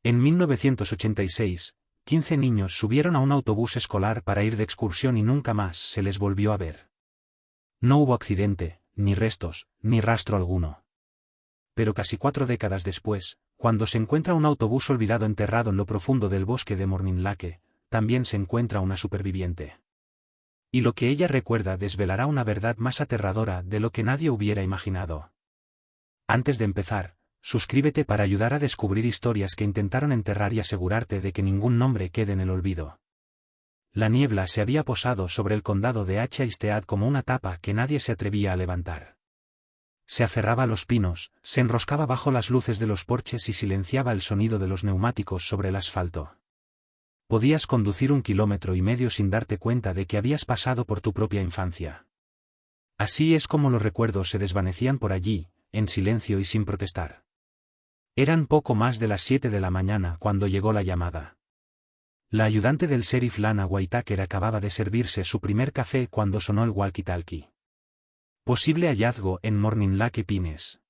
En 1986, 15 niños subieron a un autobús escolar para ir de excursión y nunca más se les volvió a ver. No hubo accidente, ni restos, ni rastro alguno. Pero casi 4 décadas después, cuando se encuentra un autobús olvidado enterrado en lo profundo del bosque de Morning Lake, también se encuentra una superviviente. Y lo que ella recuerda desvelará una verdad más aterradora de lo que nadie hubiera imaginado. Antes de empezar, suscríbete para ayudar a descubrir historias que intentaron enterrar y asegurarte de que ningún nombre quede en el olvido. La niebla se había posado sobre el condado de Haistead como una tapa que nadie se atrevía a levantar. Se aferraba a los pinos, se enroscaba bajo las luces de los porches y silenciaba el sonido de los neumáticos sobre el asfalto. Podías conducir 1,5 kilómetros sin darte cuenta de que habías pasado por tu propia infancia. Así es como los recuerdos se desvanecían por allí, en silencio y sin protestar. Eran poco más de las 7 de la mañana cuando llegó la llamada. La ayudante del sheriff Lana Whitaker acababa de servirse su primer café cuando sonó el walkie-talkie. Posible hallazgo en Morning Lake Pines.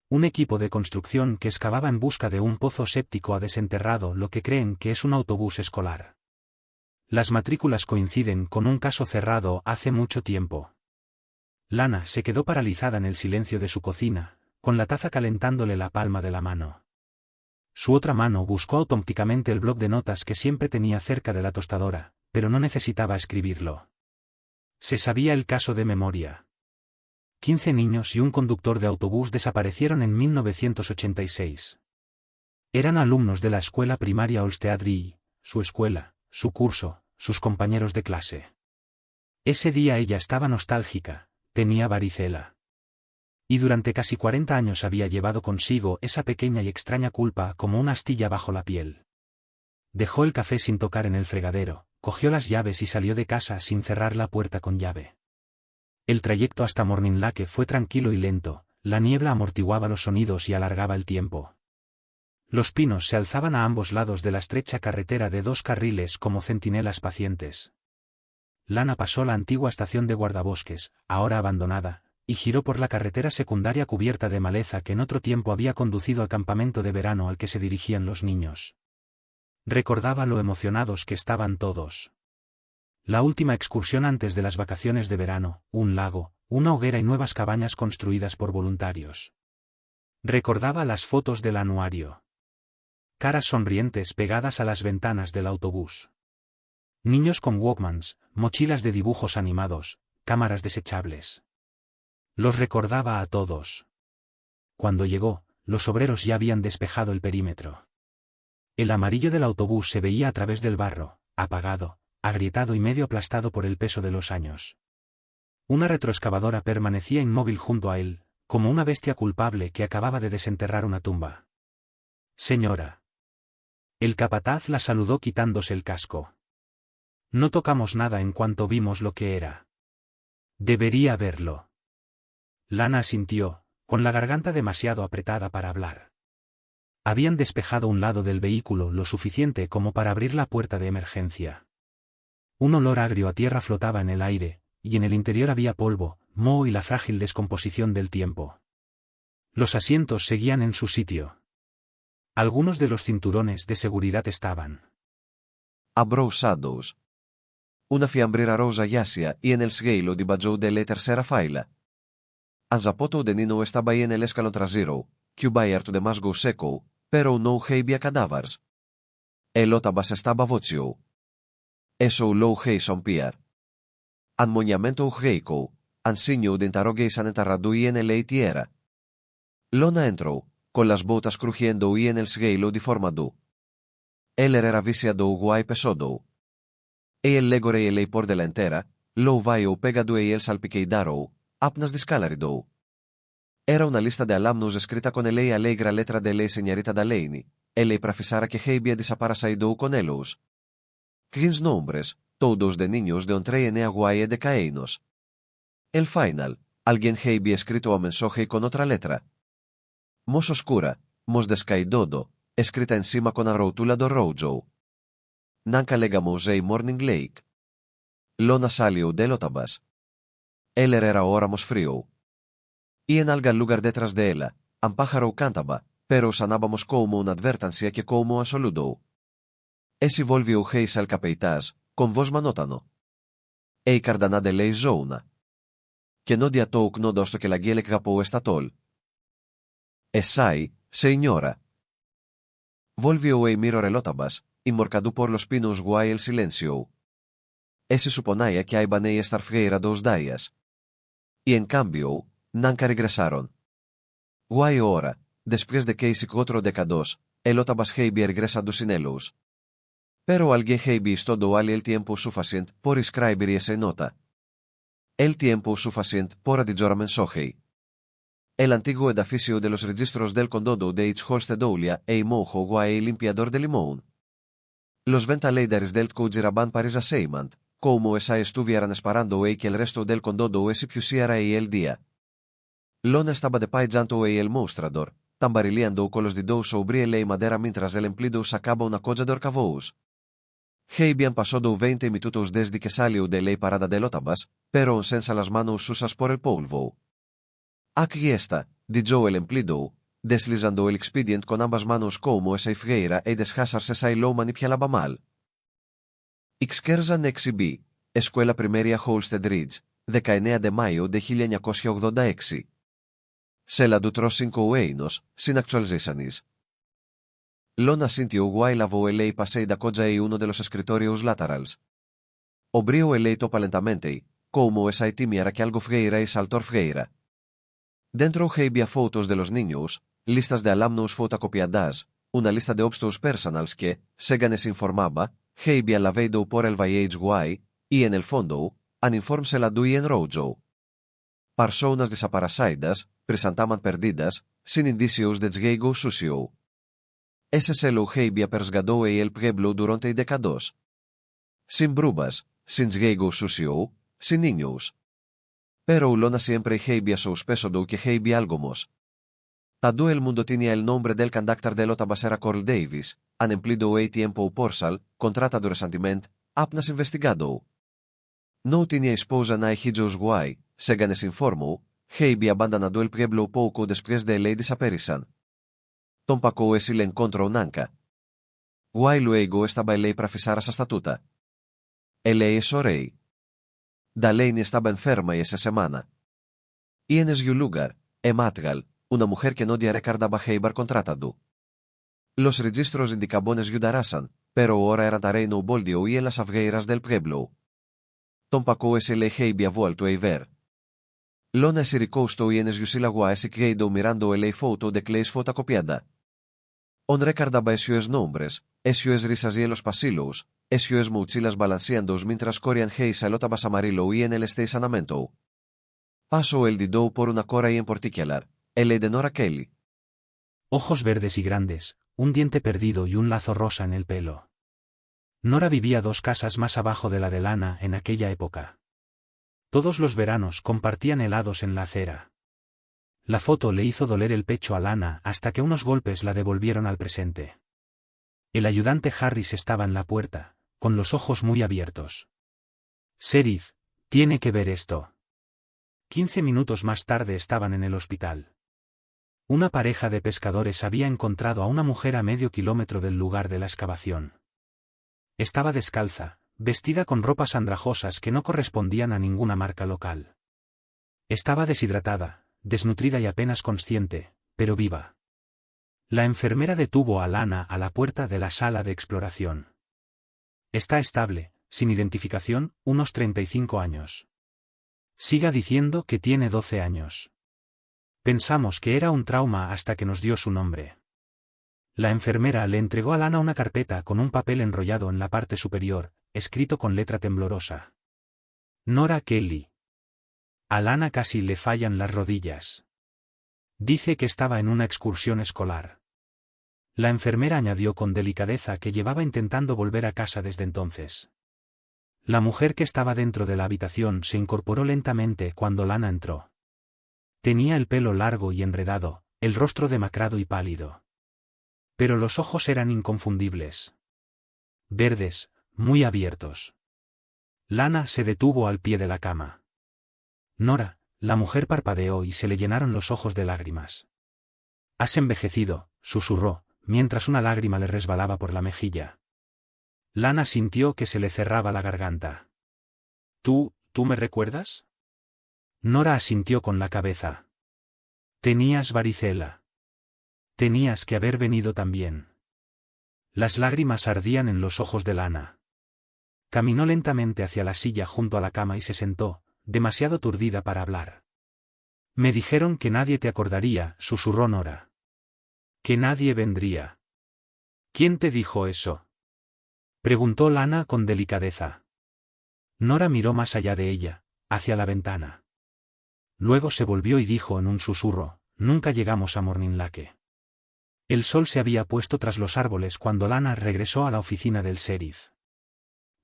Un equipo de construcción que excavaba en busca de un pozo séptico ha desenterrado lo que creen que es un autobús escolar. Las matrículas coinciden con un caso cerrado hace mucho tiempo. Lana se quedó paralizada en el silencio de su cocina, con la taza calentándole la palma de la mano. Su otra mano buscó automáticamente el bloc de notas que siempre tenía cerca de la tostadora, pero no necesitaba escribirlo. Se sabía el caso de memoria. 15 niños y un conductor de autobús desaparecieron en 1986. Eran alumnos de la escuela primaria Olstead Ree, su escuela, su curso, sus compañeros de clase. Ese día ella estaba nostálgica, tenía varicela. Y durante casi 40 años había llevado consigo esa pequeña y extraña culpa como una astilla bajo la piel. Dejó el café sin tocar en el fregadero, cogió las llaves y salió de casa sin cerrar la puerta con llave. El trayecto hasta Morning Lake fue tranquilo y lento, la niebla amortiguaba los sonidos y alargaba el tiempo. Los pinos se alzaban a ambos lados de la estrecha carretera de 2 carriles como centinelas pacientes. Lana pasó la antigua estación de guardabosques, ahora abandonada, y giró por la carretera secundaria cubierta de maleza que en otro tiempo había conducido al campamento de verano al que se dirigían los niños. Recordaba lo emocionados que estaban todos. La última excursión antes de las vacaciones de verano, un lago, una hoguera y nuevas cabañas construidas por voluntarios. Recordaba las fotos del anuario. Caras sonrientes pegadas a las ventanas del autobús. Niños con Walkmans, mochilas de dibujos animados, cámaras desechables. Los recordaba a todos. Cuando llegó, los obreros ya habían despejado el perímetro. El amarillo del autobús se veía a través del barro, apagado, agrietado y medio aplastado por el peso de los años. Una retroexcavadora permanecía inmóvil junto a él, como una bestia culpable que acababa de desenterrar una tumba. Señora. El capataz la saludó quitándose el casco. No tocamos nada en cuanto vimos lo que era. Debería verlo. Lana asintió, con la garganta demasiado apretada para hablar. Habían despejado un lado del vehículo lo suficiente como para abrir la puerta de emergencia. Un olor agrio a tierra flotaba en el aire, y en el interior había polvo, moho y la frágil descomposición del tiempo. Los asientos seguían en su sitio. Algunos de los cinturones de seguridad estaban abbroussados. Una fiambrera rosa giaccia en el sgelo debajo de la tercera fila. A zapoto de nino estaba en el escalón trasero, cubierto de musgo seco, pero no había cadáveres. El otabas estaba vacío. Eso lo hay sompier. An monumento heico, an signo de interrogación enterrado en el tierra. Lona entró, con las botas crujiendo en el sgelo deformado. Él era viciado guay pesodo. El legore el por delantera, lo vaio pegado el salpiqueidaro, apnas discalarido. Era una lista de alumnos escrita con el alegra letra de la señorita Delaney, el profesora que había desaparecido con ellos. 15 nombres, todos de niños de entre en aguaye de caínos. El final, alguien había escrito un mensaje con otra letra. Mos oscura, mos descaidodo, escrita encima con la rótula de rojo. Nanca legamos a Morning Lake. Lona salió del otabas. Él era ahora más frío. Y en algún lugar detrás de ella, un pájaro cantaba, pero usanábamos como una advertencia que como asoludo. Esi volvió Heis al capeitas, con voz monótono. Ei cardaná de lei zona. Que no diatouk no dosto que la gielek rapou estatol. Esai, señora. Volvió ei miro relotabas, inmorcado por los pinos guai el silencio. Esi suponía que iban a estar fuera 2 días. Y en cambio, nunca regresaron. Guai ora, después de que isi 4 décadas, el otabas heibi regresa dos sinelos. Pero alguien heibi todo ali el tiempo suficiente por escribir esa nota. El tiempo suficiente por adigiar mensaje. El antiguo edificio de los registros del condado de Holstedolia e mojo guai limpiador de limón. Los ventiladores del Kujiraban Parisa Seimant, como esa estuvieran esperando que el resto del condado se pusiera el día. Lona estaba de paisando el mostrador, tambarileando con los dedos sobre la madera mientras el empleado sacaba una cosa de horcavos. Habían pasado 20 minutos desde que salió de la parada de Lotabas, pero senza las manos susas por el polvo. Aquí está, dijo el empleado, deslizando el expediente con ambas manos como esa freira e deshacerse si lo manipulaba mal. Ixkerza Nexi Escuela Primaria Holstead Ridge, de Caenea de Mayo de 1986. Se duró 5 años, sin actualizaciones. Lona sintió guay lavó el pasei da cosa y uno de los escritorios laterales. Abrió el topa lentamente, como esa timiera que algo freira y saltor freira. Dentro había fotos de los niños, listas de alumnos fotocopiadas, una lista de obstos personals que, según se informaba, había lavado por el Vallage Guay, y en el fondo, an informe se la duía en rojo. Personas desaparecidas, presentaban perdidas, sin indicios de juego sucio. Ese se lo había persgado el pueblo durante décadas. Sin brubas, sin juego sucio, sin niños. Pero Lona siempre había sospechado que había algo más. Todo el mundo tenía el nombre del conductor de Lotabasera Corl Davis, han empleado el tiempo porsal, contratado recientemente, apenas investigado. No tenía esposa ni hijos guay, según se informó, había abandonado el pueblo poco después de la desaparición. Tampoco ese le encontró nunca. Guay luego estaba ley para fisar esa estatuta. El es rey. Dalene estaba enferma esa semana. Y en ese lugar, Matgal, una mujer que no recordaba haber contratado. Los registros indicaban ayudarán, pero ahora era terreno boldio y en las afueras del pueblo. Tampoco ese le había vuelto a ver. Lona se recostó y en el se quedó mirando la foto de Clays fotocopiada. On recordaba esos nombres, esos risas y los pasillos, esos mochilas balanceando mientras corrían Heis al otabas amarillo y en el estacionamiento. Pasó el dedo por una cora y en particular, el de Nora Kelly. Ojos verdes y grandes, un diente perdido y un lazo rosa en el pelo. Nora vivía 2 casas más abajo de la de Lana en aquella época. Todos los veranos compartían helados en la acera. La foto le hizo doler el pecho a Lana hasta que unos golpes la devolvieron al presente. El ayudante Harris estaba en la puerta, con los ojos muy abiertos. Sheriff, tiene que ver esto. 15 minutos más tarde estaban en el hospital. Una pareja de pescadores había encontrado a una mujer a medio kilómetro del lugar de la excavación. Estaba descalza, vestida con ropas andrajosas que no correspondían a ninguna marca local. Estaba deshidratada, desnutrida y apenas consciente, pero viva. La enfermera detuvo a Lana a la puerta de la sala de exploración. Está estable, sin identificación, unos 35 años. Siga diciendo que tiene 12 años. Pensamos que era un trauma hasta que nos dio su nombre. La enfermera le entregó a Lana una carpeta con un papel enrollado en la parte superior, escrito con letra temblorosa. Nora Kelly. A Lana casi le fallan las rodillas. Dice que estaba en una excursión escolar. La enfermera añadió con delicadeza que llevaba intentando volver a casa desde entonces. La mujer que estaba dentro de la habitación se incorporó lentamente cuando Lana entró. Tenía el pelo largo y enredado, el rostro demacrado y pálido. Pero los ojos eran inconfundibles. Verdes, muy abiertos. Lana se detuvo al pie de la cama. Nora, la mujer parpadeó y se le llenaron los ojos de lágrimas. Has envejecido, susurró, mientras una lágrima le resbalaba por la mejilla. Lana sintió que se le cerraba la garganta. ¿Tú me recuerdas? Nora asintió con la cabeza. Tenías varicela. Tenías que haber venido también. Las lágrimas ardían en los ojos de Lana. Caminó lentamente hacia la silla junto a la cama y se sentó, demasiado aturdida para hablar. Me dijeron que nadie te acordaría, susurró Nora. Que nadie vendría. ¿Quién te dijo eso? Preguntó Lana con delicadeza. Nora miró más allá de ella, hacia la ventana. Luego se volvió y dijo en un susurro, nunca llegamos a Morning Lake. El sol se había puesto tras los árboles cuando Lana regresó a la oficina del sheriff.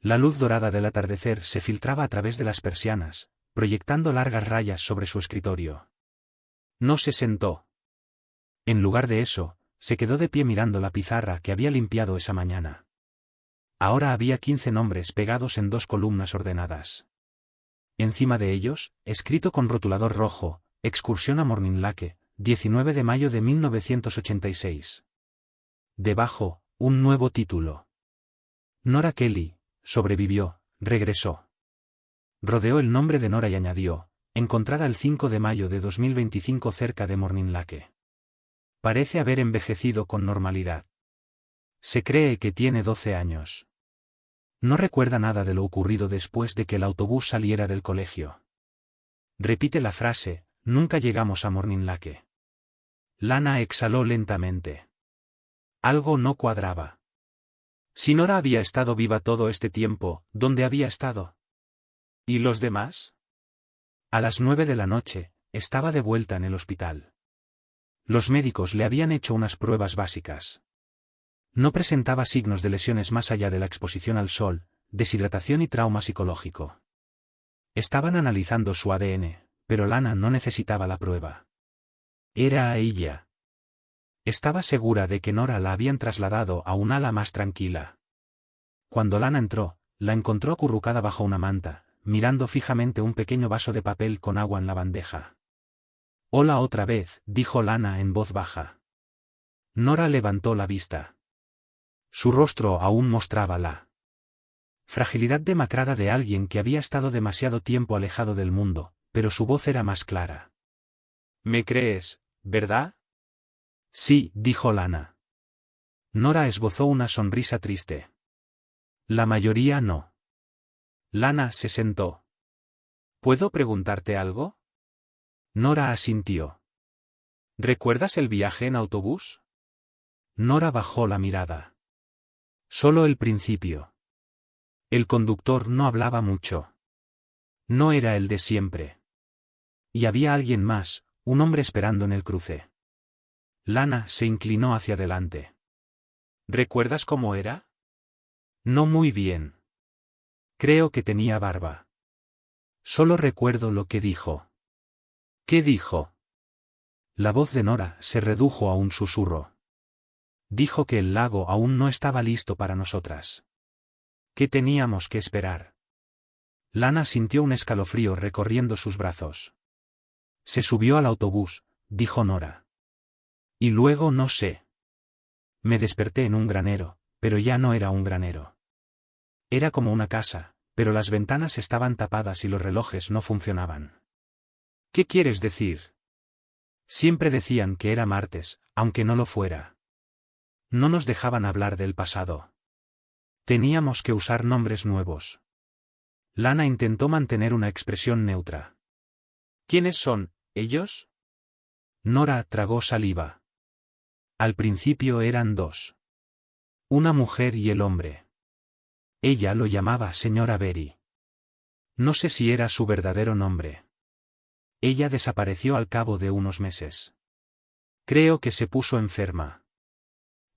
La luz dorada del atardecer se filtraba a través de las persianas, proyectando largas rayas sobre su escritorio. No se sentó. En lugar de eso, se quedó de pie mirando la pizarra que había limpiado esa mañana. Ahora había 15 nombres pegados en 2 columnas ordenadas. Encima de ellos, escrito con rotulador rojo, excursión a Morning Lake, 19 de mayo de 1986. Debajo, un nuevo título. Nora Kelly, sobrevivió, regresó. Rodeó el nombre de Nora y añadió, encontrada el 5 de mayo de 2025 cerca de Morning Lake. Parece haber envejecido con normalidad. Se cree que tiene 12 años. No recuerda nada de lo ocurrido después de que el autobús saliera del colegio. Repite la frase, nunca llegamos a Morning Lake. Lana exhaló lentamente. Algo no cuadraba. Si Nora había estado viva todo este tiempo, ¿dónde había estado? ¿Y los demás? A las 9 de la noche, estaba de vuelta en el hospital. Los médicos le habían hecho unas pruebas básicas. No presentaba signos de lesiones más allá de la exposición al sol, deshidratación y trauma psicológico. Estaban analizando su ADN, pero Lana no necesitaba la prueba. Era ella. Estaba segura de que Nora la habían trasladado a un ala más tranquila. Cuando Lana entró, la encontró acurrucada bajo una manta, mirando fijamente un pequeño vaso de papel con agua en la bandeja. Hola otra vez, dijo Lana en voz baja. Nora levantó la vista. Su rostro aún mostraba la fragilidad demacrada de alguien que había estado demasiado tiempo alejado del mundo, pero su voz era más clara. ¿Me crees, verdad? Sí, dijo Lana. Nora esbozó una sonrisa triste. La mayoría no. Lana se sentó. ¿Puedo preguntarte algo? Nora asintió. ¿Recuerdas el viaje en autobús? Nora bajó la mirada. Solo el principio. El conductor no hablaba mucho. No era el de siempre. Y había alguien más, un hombre esperando en el cruce. Lana se inclinó hacia adelante. ¿Recuerdas cómo era? No muy bien. Creo que tenía barba. Solo recuerdo lo que dijo. ¿Qué dijo? La voz de Nora se redujo a un susurro. Dijo que el lago aún no estaba listo para nosotras. ¿Qué teníamos que esperar? Lana sintió un escalofrío recorriendo sus brazos. Se subió al autobús, dijo Nora. Y luego no sé. Me desperté en un granero, pero ya no era un granero. Era como una casa, pero las ventanas estaban tapadas y los relojes no funcionaban. ¿Qué quieres decir? Siempre decían que era martes, aunque no lo fuera. No nos dejaban hablar del pasado. Teníamos que usar nombres nuevos. Lana intentó mantener una expresión neutra. ¿Quiénes son, ellos? Nora tragó saliva. Al principio eran 2. Una mujer y el hombre. Ella lo llamaba señora Berry. No sé si era su verdadero nombre. Ella desapareció al cabo de unos meses. Creo que se puso enferma.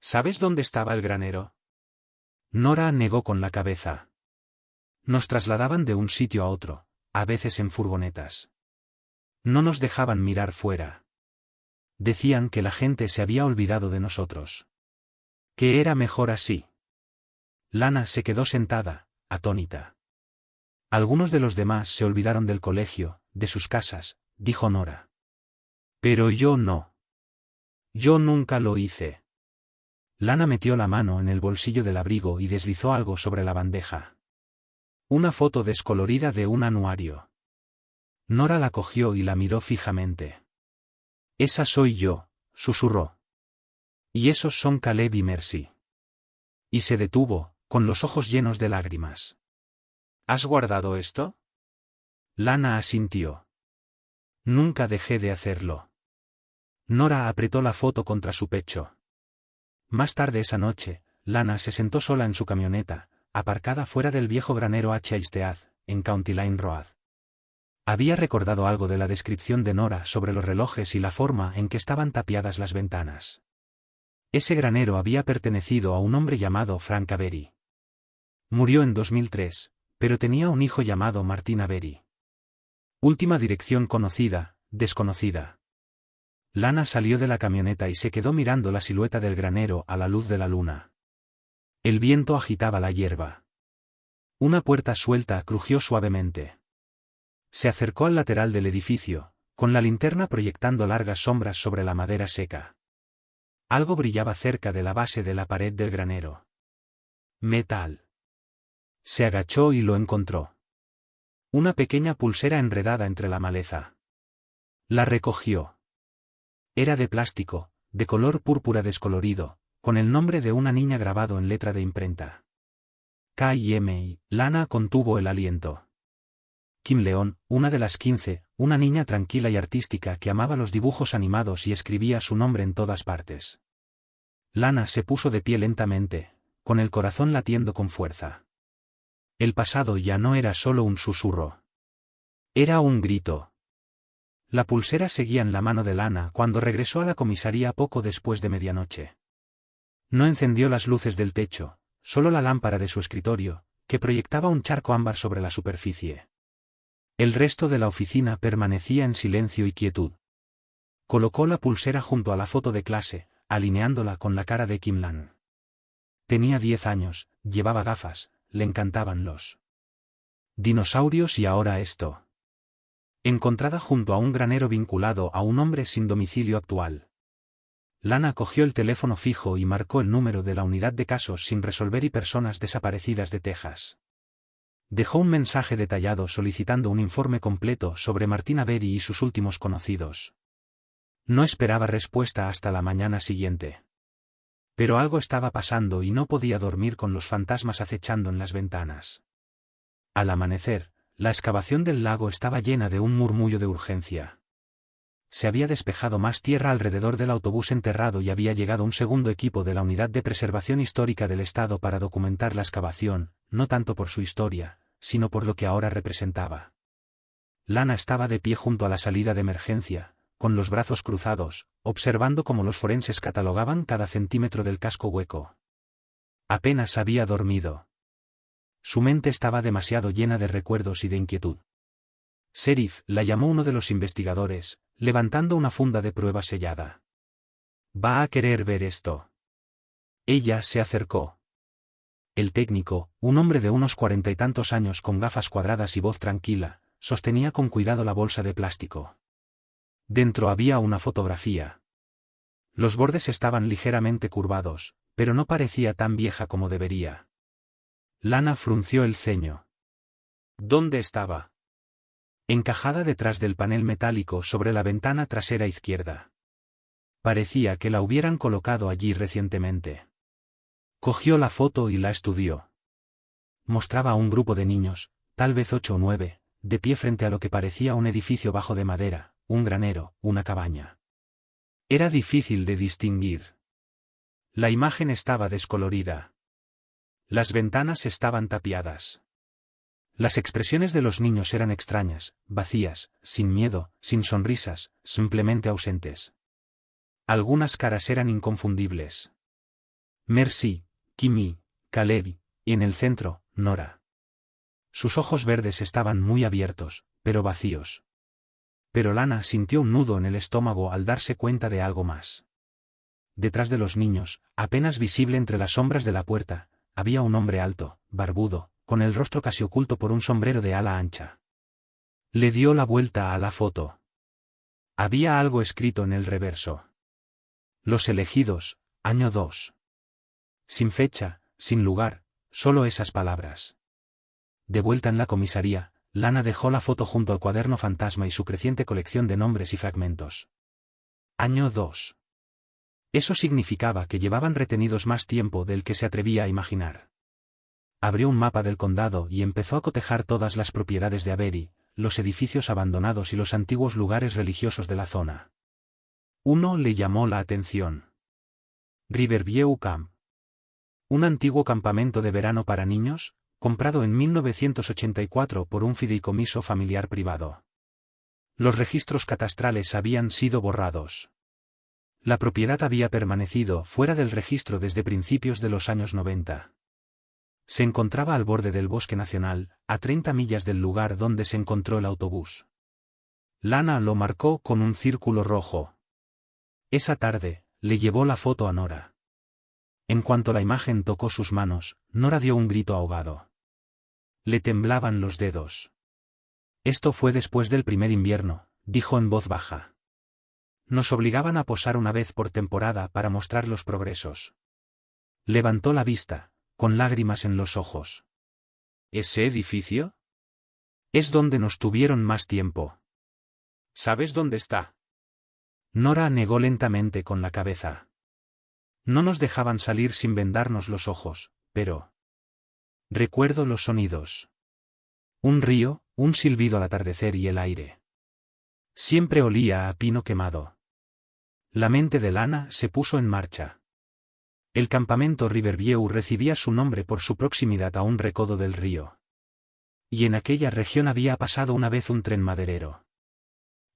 ¿Sabes dónde estaba el granero? Nora negó con la cabeza. Nos trasladaban de un sitio a otro, a veces en furgonetas. No nos dejaban mirar fuera. Decían que la gente se había olvidado de nosotros. Que era mejor así. Lana se quedó sentada, atónita. Algunos de los demás se olvidaron del colegio, de sus casas, dijo Nora. Pero yo no. Yo nunca lo hice. Lana metió la mano en el bolsillo del abrigo y deslizó algo sobre la bandeja. Una foto descolorida de un anuario. Nora la cogió y la miró fijamente. Esa soy yo, susurró. Y esos son Caleb y Mercy. Y se detuvo, con los ojos llenos de lágrimas. ¿Has guardado esto? Lana asintió. Nunca dejé de hacerlo. Nora apretó la foto contra su pecho. Más tarde esa noche, Lana se sentó sola en su camioneta, aparcada fuera del viejo granero H. Eistead, en County Line Road. Había recordado algo de la descripción de Nora sobre los relojes y la forma en que estaban tapiadas las ventanas. Ese granero había pertenecido a un hombre llamado Frank Avery. Murió en 2003, pero tenía un hijo llamado Martin Avery. Última dirección conocida, desconocida. Lana salió de la camioneta y se quedó mirando la silueta del granero a la luz de la luna. El viento agitaba la hierba. Una puerta suelta crujió suavemente. Se acercó al lateral del edificio, con la linterna proyectando largas sombras sobre la madera seca. Algo brillaba cerca de la base de la pared del granero. Metal. Se agachó y lo encontró. Una pequeña pulsera enredada entre la maleza. La recogió. Era de plástico, de color púrpura descolorido, con el nombre de una niña grabado en letra de imprenta. K.I.M. Lana contuvo el aliento. Kim León, una de las 15, una niña tranquila y artística que amaba los dibujos animados y escribía su nombre en todas partes. Lana se puso de pie lentamente, con el corazón latiendo con fuerza. El pasado ya no era solo un susurro. Era un grito. La pulsera seguía en la mano de Lana cuando regresó a la comisaría poco después de medianoche. No encendió las luces del techo, solo la lámpara de su escritorio, que proyectaba un charco ámbar sobre la superficie. El resto de la oficina permanecía en silencio y quietud. Colocó la pulsera junto a la foto de clase, alineándola con la cara de Kim Lan. Tenía 10 años, llevaba gafas, le encantaban los dinosaurios y ahora esto. Encontrada junto a un granero vinculado a un hombre sin domicilio actual. Lana cogió el teléfono fijo y marcó el número de la unidad de casos sin resolver y personas desaparecidas de Texas. Dejó un mensaje detallado solicitando un informe completo sobre Martin Avery y sus últimos conocidos. No esperaba respuesta hasta la mañana siguiente. Pero algo estaba pasando y no podía dormir con los fantasmas acechando en las ventanas. Al amanecer, la excavación del lago estaba llena de un murmullo de urgencia. Se había despejado más tierra alrededor del autobús enterrado y había llegado un segundo equipo de la Unidad de Preservación Histórica del Estado para documentar la excavación, no tanto por su historia, sino por lo que ahora representaba. Lana estaba de pie junto a la salida de emergencia, con los brazos cruzados, observando cómo los forenses catalogaban cada centímetro del casco hueco. Apenas había dormido. Su mente estaba demasiado llena de recuerdos y de inquietud. Sheriff, la llamó uno de los investigadores, levantando una funda de prueba sellada. «¿Va a querer ver esto?» Ella se acercó. El técnico, un hombre de unos 40 y tantos años con gafas cuadradas y voz tranquila, sostenía con cuidado la bolsa de plástico. Dentro había una fotografía. Los bordes estaban ligeramente curvados, pero no parecía tan vieja como debería. Lana frunció el ceño. ¿Dónde estaba? Encajada detrás del panel metálico sobre la ventana trasera izquierda. Parecía que la hubieran colocado allí recientemente. Cogió la foto y la estudió. Mostraba a un grupo de niños, tal vez 8 o 9, de pie frente a lo que parecía un edificio bajo de madera, un granero, una cabaña. Era difícil de distinguir. La imagen estaba descolorida. Las ventanas estaban tapiadas. Las expresiones de los niños eran extrañas, vacías, sin miedo, sin sonrisas, simplemente ausentes. Algunas caras eran inconfundibles. Mercy, Kimi, Caleb, y en el centro, Nora. Sus ojos verdes estaban muy abiertos, pero vacíos. Pero Lana sintió un nudo en el estómago al darse cuenta de algo más. Detrás de los niños, apenas visible entre las sombras de la puerta, había un hombre alto, barbudo, con el rostro casi oculto por un sombrero de ala ancha. Le dio la vuelta a la foto. Había algo escrito en el reverso. Los elegidos, año 2. Sin fecha, sin lugar, solo esas palabras. De vuelta en la comisaría, Lana dejó la foto junto al cuaderno fantasma y su creciente colección de nombres y fragmentos. Año 2. Eso significaba que llevaban retenidos más tiempo del que se atrevía a imaginar. Abrió un mapa del condado y empezó a cotejar todas las propiedades de Avery, los edificios abandonados y los antiguos lugares religiosos de la zona. Uno le llamó la atención. Riverview Camp. Un antiguo campamento de verano para niños, comprado en 1984 por un fideicomiso familiar privado. Los registros catastrales habían sido borrados. La propiedad había permanecido fuera del registro desde principios de los años 90. Se encontraba al borde del bosque nacional, a 30 millas del lugar donde se encontró el autobús. Lana lo marcó con un círculo rojo. Esa tarde, le llevó la foto a Nora. En cuanto la imagen tocó sus manos, Nora dio un grito ahogado. Le temblaban los dedos. Esto fue después del primer invierno, dijo en voz baja. Nos obligaban a posar una vez por temporada para mostrar los progresos. Levantó la vista, con lágrimas en los ojos. ¿Ese edificio? Es donde nos tuvieron más tiempo. ¿Sabes dónde está? Nora negó lentamente con la cabeza. No nos dejaban salir sin vendarnos los ojos, pero... Recuerdo los sonidos. Un río, un silbido al atardecer y el aire. Siempre olía a pino quemado. La mente de Lana se puso en marcha. El campamento Riverview recibía su nombre por su proximidad a un recodo del río. Y en aquella región había pasado una vez un tren maderero.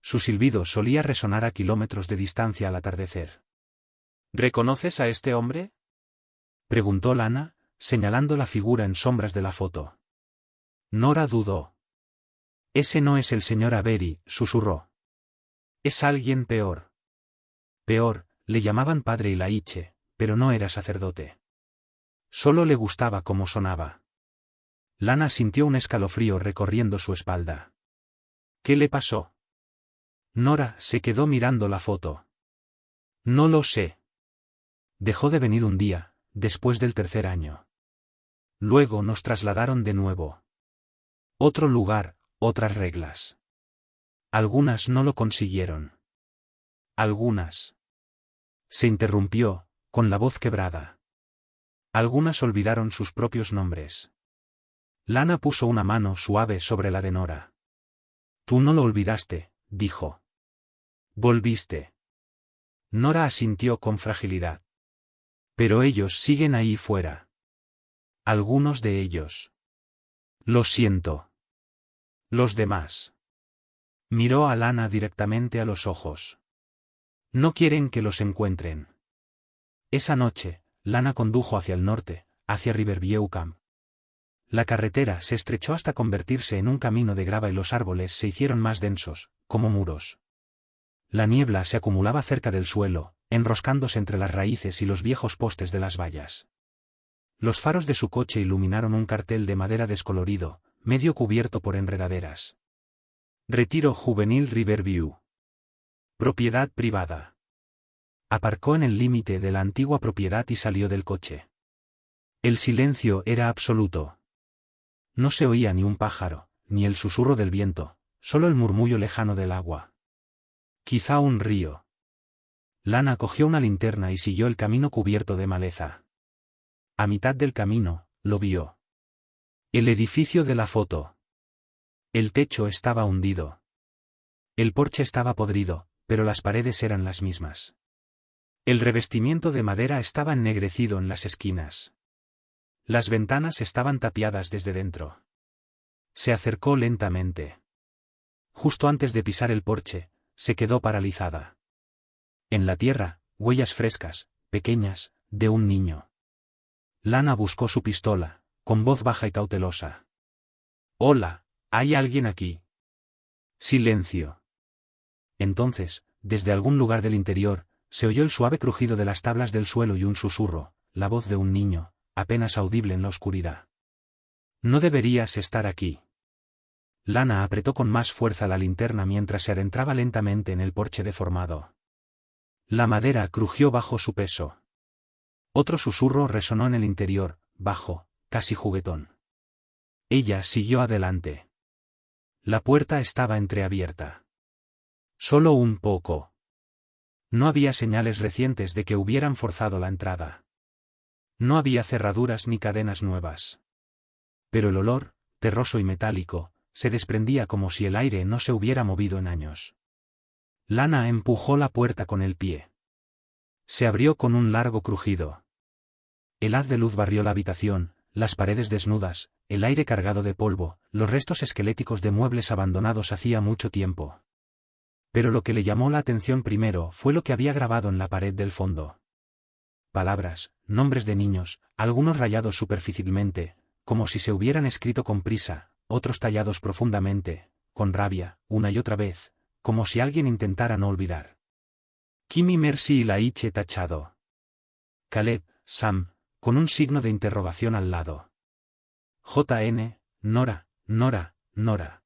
Su silbido solía resonar a kilómetros de distancia al atardecer. ¿Reconoces a este hombre?, preguntó Lana, señalando la figura en sombras de la foto. Nora dudó. Ese no es el señor Avery, susurró. Es alguien peor. Peor, le llamaban padre Ilaiche, pero no era sacerdote. Solo le gustaba cómo sonaba. Lana sintió un escalofrío recorriendo su espalda. ¿Qué le pasó? Nora se quedó mirando la foto. No lo sé. Dejó de venir un día, después del tercer año. Luego nos trasladaron de nuevo. Otro lugar, otras reglas. Algunas no lo consiguieron. Algunas. Se interrumpió, con la voz quebrada. Algunas olvidaron sus propios nombres. Lana puso una mano suave sobre la de Nora. Tú no lo olvidaste, dijo. Volviste. Nora asintió con fragilidad. Pero ellos siguen ahí fuera. Algunos de ellos. Lo siento. Los demás. Miró a Lana directamente a los ojos. No quieren que los encuentren. Esa noche, Lana condujo hacia el norte, hacia Riverview Camp. La carretera se estrechó hasta convertirse en un camino de grava y los árboles se hicieron más densos, como muros. La niebla se acumulaba cerca del suelo, enroscándose entre las raíces y los viejos postes de las vallas. Los faros de su coche iluminaron un cartel de madera descolorido, medio cubierto por enredaderas. Retiro Juvenil Riverview. Propiedad privada. Aparcó en el límite de la antigua propiedad y salió del coche. El silencio era absoluto. No se oía ni un pájaro, ni el susurro del viento, solo el murmullo lejano del agua. Quizá un río. Lana cogió una linterna y siguió el camino cubierto de maleza. A mitad del camino, lo vio. El edificio de la foto. El techo estaba hundido. El porche estaba podrido, pero las paredes eran las mismas. El revestimiento de madera estaba ennegrecido en las esquinas. Las ventanas estaban tapiadas desde dentro. Se acercó lentamente. Justo antes de pisar el porche, se quedó paralizada. En la tierra, huellas frescas, pequeñas, de un niño. Lana buscó su pistola, con voz baja y cautelosa. Hola, ¿hay alguien aquí? Silencio. Entonces, desde algún lugar del interior, se oyó el suave crujido de las tablas del suelo y un susurro, la voz de un niño, apenas audible en la oscuridad. No deberías estar aquí. Lana apretó con más fuerza la linterna mientras se adentraba lentamente en el porche deformado. La madera crujió bajo su peso. Otro susurro resonó en el interior, bajo, casi juguetón. Ella siguió adelante. La puerta estaba entreabierta. Solo un poco. No había señales recientes de que hubieran forzado la entrada. No había cerraduras ni cadenas nuevas. Pero el olor, terroso y metálico, se desprendía como si el aire no se hubiera movido en años. Lana empujó la puerta con el pie. Se abrió con un largo crujido. El haz de luz barrió la habitación, las paredes desnudas, el aire cargado de polvo, los restos esqueléticos de muebles abandonados hacía mucho tiempo. Pero lo que le llamó la atención primero fue lo que había grabado en la pared del fondo. Palabras, nombres de niños, algunos rayados superficialmente, como si se hubieran escrito con prisa, otros tallados profundamente, con rabia, una y otra vez, como si alguien intentara no olvidar. Kimi Mercy y Laiche tachado. Caleb, Sam, con un signo de interrogación al lado. JN, Nora, Nora, Nora.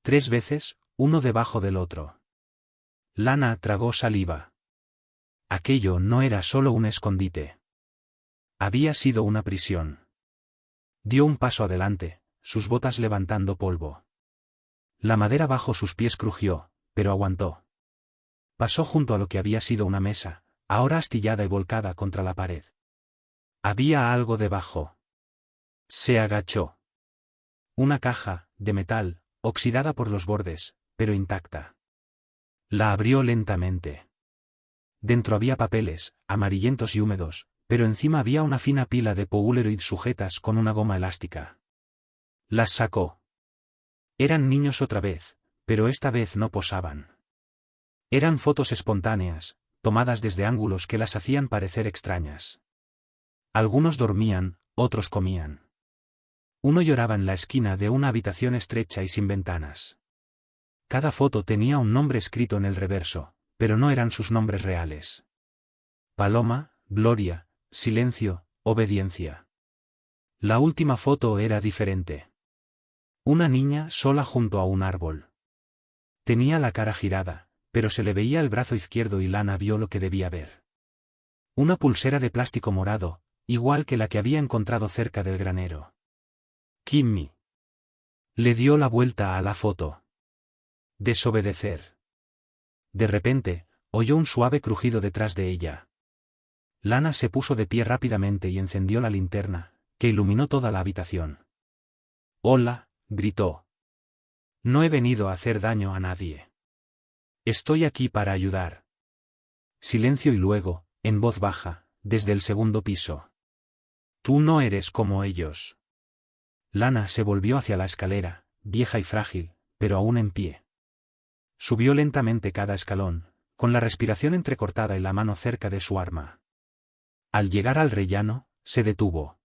3 veces, uno debajo del otro. Lana tragó saliva. Aquello no era solo un escondite. Había sido una prisión. Dio un paso adelante, sus botas levantando polvo. La madera bajo sus pies crujió, pero aguantó. Pasó junto a lo que había sido una mesa, ahora astillada y volcada contra la pared. Había algo debajo. Se agachó. Una caja, de metal, oxidada por los bordes, pero intacta. La abrió lentamente. Dentro había papeles, amarillentos y húmedos, pero encima había una fina pila de Polaroid sujetas con una goma elástica. Las sacó. Eran niños otra vez, pero esta vez no posaban. Eran fotos espontáneas, tomadas desde ángulos que las hacían parecer extrañas. Algunos dormían, otros comían. Uno lloraba en la esquina de una habitación estrecha y sin ventanas. Cada foto tenía un nombre escrito en el reverso, pero no eran sus nombres reales. Paloma, Gloria, Silencio, Obediencia. La última foto era diferente. Una niña sola junto a un árbol. Tenía la cara girada, pero se le veía el brazo izquierdo y Lana vio lo que debía ver. Una pulsera de plástico morado, igual que la que había encontrado cerca del granero. Kimmy. Le dio la vuelta a la foto. Desobedecer. De repente, oyó un suave crujido detrás de ella. Lana se puso de pie rápidamente y encendió la linterna, que iluminó toda la habitación. «Hola», gritó. «No he venido a hacer daño a nadie. Estoy aquí para ayudar». Silencio y luego, en voz baja, desde el segundo piso. «Tú no eres como ellos». Lana se volvió hacia la escalera, vieja y frágil, pero aún en pie. Subió lentamente cada escalón, con la respiración entrecortada y la mano cerca de su arma. Al llegar al rellano, se detuvo.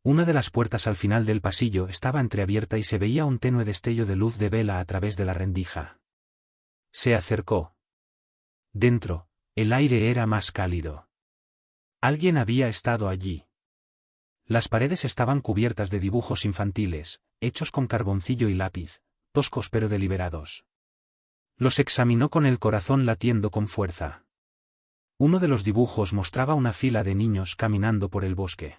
Una de las puertas al final del pasillo estaba entreabierta y se veía un tenue destello de luz de vela a través de la rendija. Se acercó. Dentro, el aire era más cálido. Alguien había estado allí. Las paredes estaban cubiertas de dibujos infantiles, hechos con carboncillo y lápiz, toscos pero deliberados. Los examinó con el corazón latiendo con fuerza. Uno de los dibujos mostraba una fila de niños caminando por el bosque.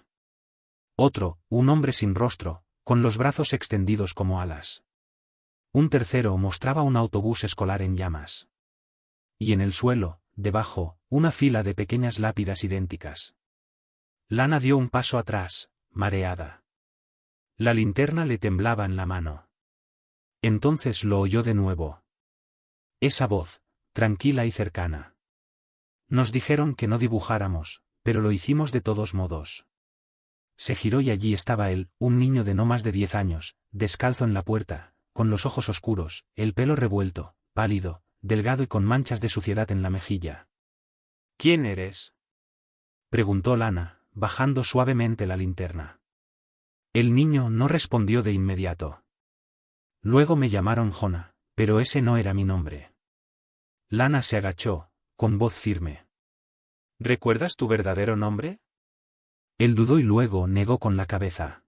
Otro, un hombre sin rostro, con los brazos extendidos como alas. Un tercero mostraba un autobús escolar en llamas. Y en el suelo, debajo, una fila de pequeñas lápidas idénticas. Lana dio un paso atrás, mareada. La linterna le temblaba en la mano. Entonces lo oyó de nuevo. Esa voz, tranquila y cercana. Nos dijeron que no dibujáramos, pero lo hicimos de todos modos. Se giró y allí estaba él, un niño de no más de 10 años, descalzo en la puerta, con los ojos oscuros, el pelo revuelto, pálido, delgado y con manchas de suciedad en la mejilla. «¿Quién eres?», preguntó Lana, bajando suavemente la linterna. El niño no respondió de inmediato. «Luego me llamaron Jonah, pero ese no era mi nombre». Lana se agachó, con voz firme. «¿Recuerdas tu verdadero nombre?». Él dudó y luego negó con la cabeza.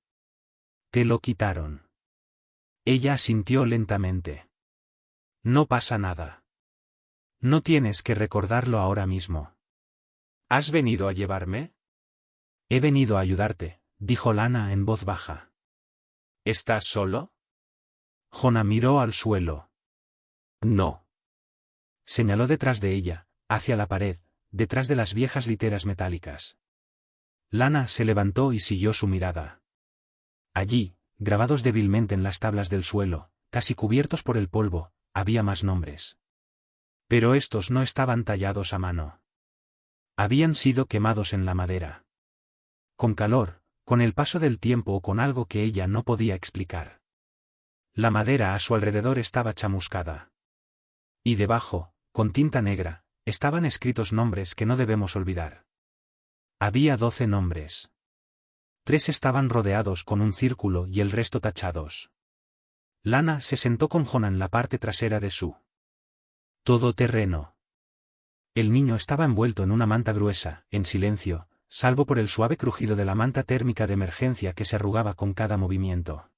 «Te lo quitaron». Ella asintió lentamente. «No pasa nada». No tienes que recordarlo ahora mismo. ¿Has venido a llevarme? He venido a ayudarte, dijo Lana en voz baja. ¿Estás solo? Jonah miró al suelo. No. Señaló detrás de ella, hacia la pared, detrás de las viejas literas metálicas. Lana se levantó y siguió su mirada. Allí, grabados débilmente en las tablas del suelo, casi cubiertos por el polvo, había más nombres. Pero estos no estaban tallados a mano. Habían sido quemados en la madera. Con calor, con el paso del tiempo o con algo que ella no podía explicar. La madera a su alrededor estaba chamuscada. Y debajo, con tinta negra, estaban escritos nombres que no debemos olvidar. Había 12 nombres. 3 estaban rodeados con un círculo y el resto tachados. Lana se sentó con Jonah en la parte trasera de su todoterreno. El niño estaba envuelto en una manta gruesa, en silencio, salvo por el suave crujido de la manta térmica de emergencia que se arrugaba con cada movimiento.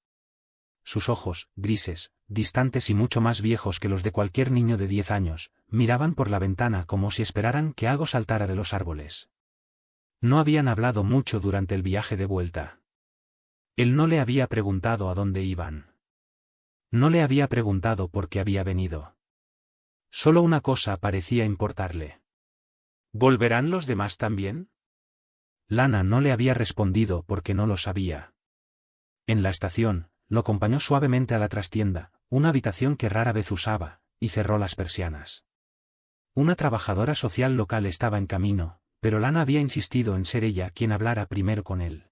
Sus ojos, grises, distantes y mucho más viejos que los de cualquier niño de 10 años, miraban por la ventana como si esperaran que algo saltara de los árboles. No habían hablado mucho durante el viaje de vuelta. Él no le había preguntado a dónde iban. No le había preguntado por qué había venido. Solo una cosa parecía importarle. ¿Volverán los demás también? Lana no le había respondido porque no lo sabía. En la estación, lo acompañó suavemente a la trastienda, una habitación que rara vez usaba, y cerró las persianas. Una trabajadora social local estaba en camino, pero Lana había insistido en ser ella quien hablara primero con él.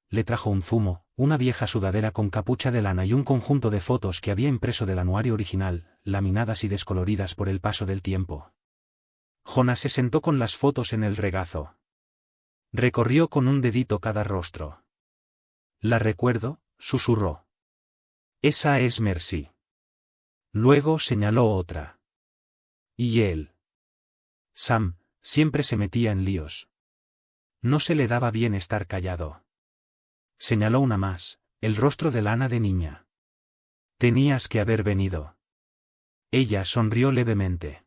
Le trajo un zumo, una vieja sudadera con capucha de lana y un conjunto de fotos que había impreso del anuario original, laminadas y descoloridas por el paso del tiempo. Jonah se sentó con las fotos en el regazo. Recorrió con un dedito cada rostro. «La recuerdo», susurró. «Esa es Mercy». Luego señaló otra. «Y él». Sam, siempre se metía en líos. No se le daba bien estar callado. Señaló una más, el rostro de Lana de niña. «Tenías que haber venido». Ella sonrió levemente.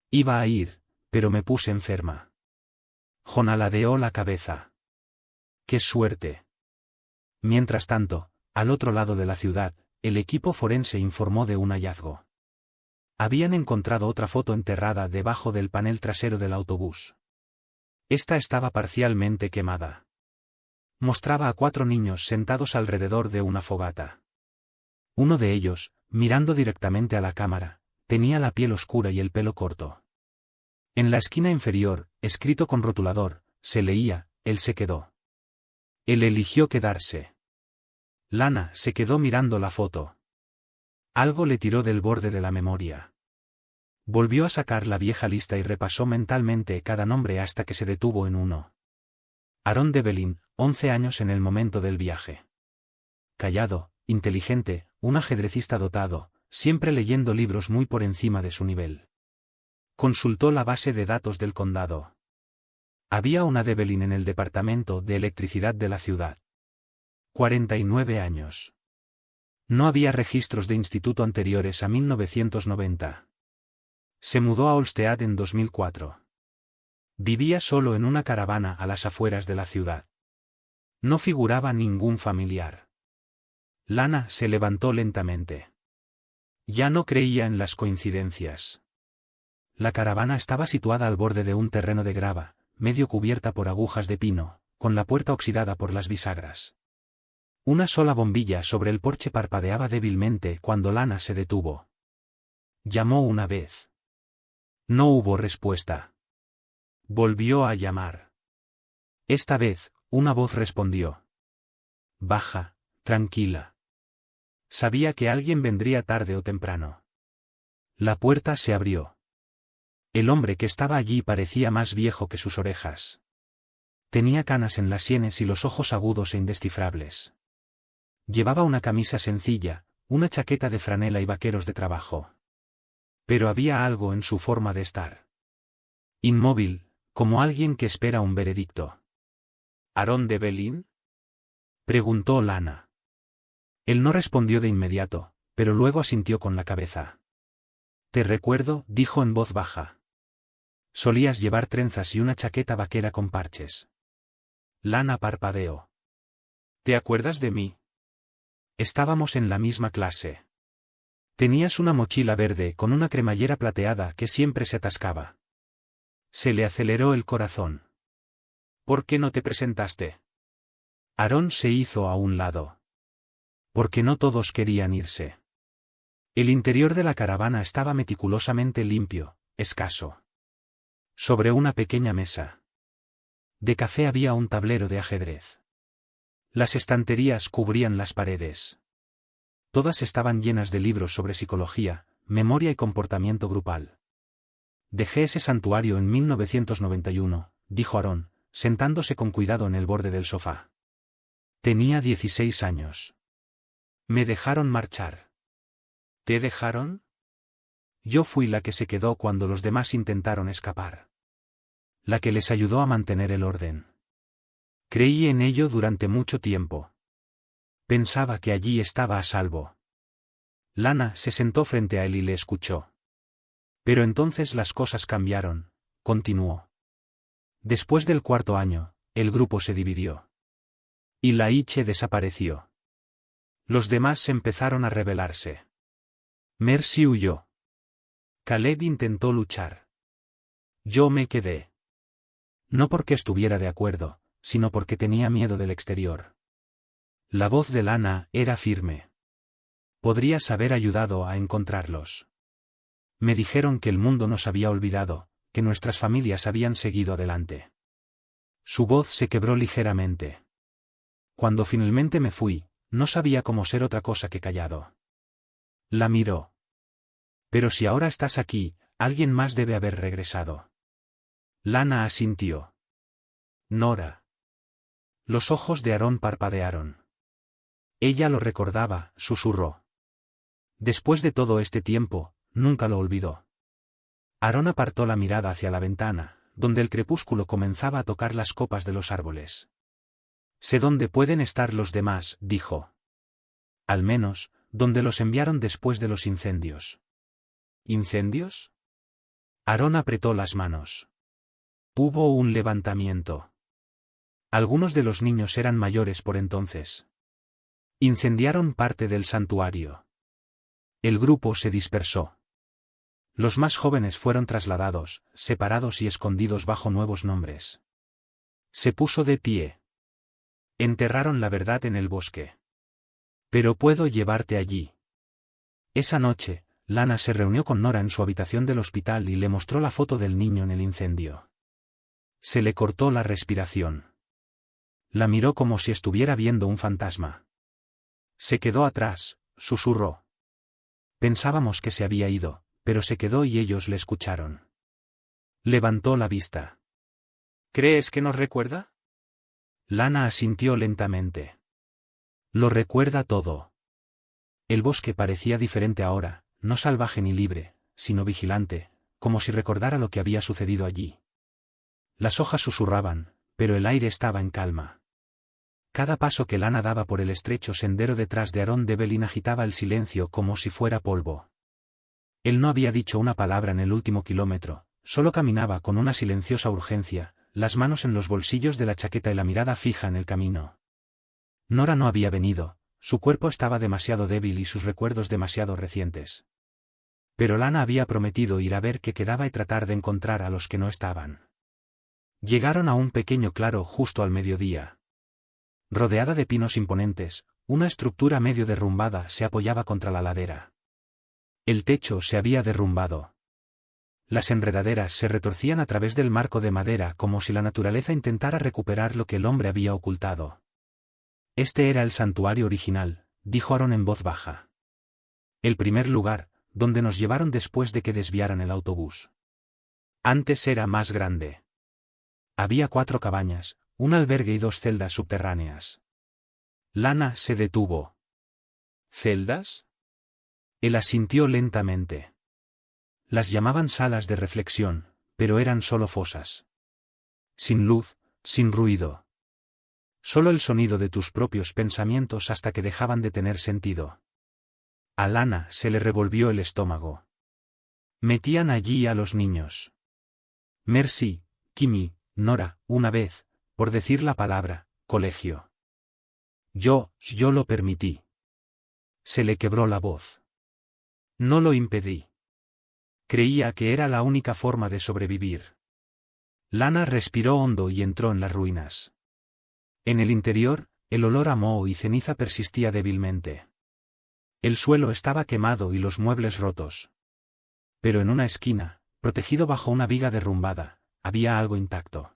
«Iba a ir, pero me puse enferma». Jonah ladeó la cabeza. «¡Qué suerte!». Mientras tanto, al otro lado de la ciudad, el equipo forense informó de un hallazgo. Habían encontrado otra foto enterrada debajo del panel trasero del autobús. Esta estaba parcialmente quemada. Mostraba a 4 niños sentados alrededor de una fogata. Uno de ellos, mirando directamente a la cámara, tenía la piel oscura y el pelo corto. En la esquina inferior, escrito con rotulador, se leía: «Él se quedó». Él eligió quedarse. Lana se quedó mirando la foto. Algo le tiró del borde de la memoria. Volvió a sacar la vieja lista y repasó mentalmente cada nombre hasta que se detuvo en uno. Aaron Devlin, 11 años en el momento del viaje. Callado, inteligente, un ajedrecista dotado, siempre leyendo libros muy por encima de su nivel. Consultó la base de datos del condado. Había una Devlin en el departamento de electricidad de la ciudad. 49 años. No había registros de instituto anteriores a 1990. Se mudó a Olmsted en 2004. Vivía solo en una caravana a las afueras de la ciudad. No figuraba ningún familiar. Lana se levantó lentamente. Ya no creía en las coincidencias. La caravana estaba situada al borde de un terreno de grava, medio cubierta por agujas de pino, con la puerta oxidada por las bisagras. Una sola bombilla sobre el porche parpadeaba débilmente cuando Lana se detuvo. Llamó una vez. No hubo respuesta. Volvió a llamar. Esta vez, una voz respondió. Baja, tranquila. Sabía que alguien vendría tarde o temprano. La puerta se abrió. El hombre que estaba allí parecía más viejo que sus orejas. Tenía canas en las sienes y los ojos agudos e indescifrables. Llevaba una camisa sencilla, una chaqueta de franela y vaqueros de trabajo. Pero había algo en su forma de estar. Inmóvil, como alguien que espera un veredicto. ¿Aaron Devlin?, preguntó Lana. Él no respondió de inmediato, pero luego asintió con la cabeza. Te recuerdo, dijo en voz baja. Solías llevar trenzas y una chaqueta vaquera con parches. Lana parpadeó. ¿Te acuerdas de mí? Estábamos en la misma clase. Tenías una mochila verde con una cremallera plateada que siempre se atascaba. Se le aceleró el corazón. ¿Por qué no te presentaste? Aarón se hizo a un lado. Porque no todos querían irse. El interior de la caravana estaba meticulosamente limpio, escaso. Sobre una pequeña mesa de café había un tablero de ajedrez. Las estanterías cubrían las paredes. Todas estaban llenas de libros sobre psicología, memoria y comportamiento grupal. Dejé ese santuario en 1991, dijo Aarón, sentándose con cuidado en el borde del sofá. Tenía 16 años. Me dejaron marchar. ¿Te dejaron? Yo fui la que se quedó cuando los demás intentaron escapar. La que les ayudó a mantener el orden. Creí en ello durante mucho tiempo. Pensaba que allí estaba a salvo. Lana se sentó frente a él y le escuchó. Pero entonces las cosas cambiaron, continuó. Después del cuarto año, el grupo se dividió. Y Laiche desapareció. Los demás empezaron a rebelarse. Mercy huyó. Caleb intentó luchar. Yo me quedé. No porque estuviera de acuerdo, sino porque tenía miedo del exterior. La voz de Lana era firme. Podrías haber ayudado a encontrarlos. Me dijeron que el mundo nos había olvidado, que nuestras familias habían seguido adelante. Su voz se quebró ligeramente. Cuando finalmente me fui, no sabía cómo ser otra cosa que callado. La miró. Pero si ahora estás aquí, alguien más debe haber regresado. Lana asintió. Nora. Los ojos de Aarón parpadearon. Ella lo recordaba, susurró. Después de todo este tiempo, nunca lo olvidó. Aarón apartó la mirada hacia la ventana, donde el crepúsculo comenzaba a tocar las copas de los árboles. Sé dónde pueden estar los demás, dijo. Al menos, donde los enviaron después de los incendios. ¿Incendios? Aarón apretó las manos. Hubo un levantamiento. Algunos de los niños eran mayores por entonces. Incendiaron parte del santuario. El grupo se dispersó. Los más jóvenes fueron trasladados, separados y escondidos bajo nuevos nombres. Se puso de pie. Enterraron la verdad en el bosque. Pero puedo llevarte allí. Esa noche, Lana se reunió con Nora en su habitación del hospital y le mostró la foto del niño en el incendio. Se le cortó la respiración. La miró como si estuviera viendo un fantasma. Se quedó atrás, susurró. Pensábamos que se había ido, pero se quedó y ellos le escucharon. Levantó la vista. ¿Crees que nos recuerda? Lana asintió lentamente. Lo recuerda todo. El bosque parecía diferente ahora, no salvaje ni libre, sino vigilante, como si recordara lo que había sucedido allí. Las hojas susurraban, pero el aire estaba en calma. Cada paso que Lana daba por el estrecho sendero detrás de Aarón de Belín agitaba el silencio como si fuera polvo. Él no había dicho una palabra en el último kilómetro, solo caminaba con una silenciosa urgencia, las manos en los bolsillos de la chaqueta y la mirada fija en el camino. Nora no había venido, su cuerpo estaba demasiado débil y sus recuerdos demasiado recientes. Pero Lana había prometido ir a ver qué quedaba y tratar de encontrar a los que no estaban. Llegaron a un pequeño claro justo al mediodía. Rodeada de pinos imponentes, una estructura medio derrumbada se apoyaba contra la ladera. El techo se había derrumbado. Las enredaderas se retorcían a través del marco de madera como si la naturaleza intentara recuperar lo que el hombre había ocultado. Este era el santuario original, dijo Aarón en voz baja. El primer lugar, donde nos llevaron después de que desviaran el autobús. Antes era más grande. Había 4 cabañas, un albergue y 2 celdas subterráneas. Lana se detuvo. ¿Celdas? Él asintió lentamente. Las llamaban salas de reflexión, pero eran solo fosas. Sin luz, sin ruido. Solo el sonido de tus propios pensamientos hasta que dejaban de tener sentido. A Lana se le revolvió el estómago. Metían allí a los niños. Mercy, Kimi, Nora, una vez, por decir la palabra, colegio. Yo lo permití. Se le quebró la voz. No lo impedí. Creía que era la única forma de sobrevivir. Lana respiró hondo y entró en las ruinas. En el interior, el olor a moho y ceniza persistía débilmente. El suelo estaba quemado y los muebles rotos. Pero en una esquina, protegido bajo una viga derrumbada, había algo intacto.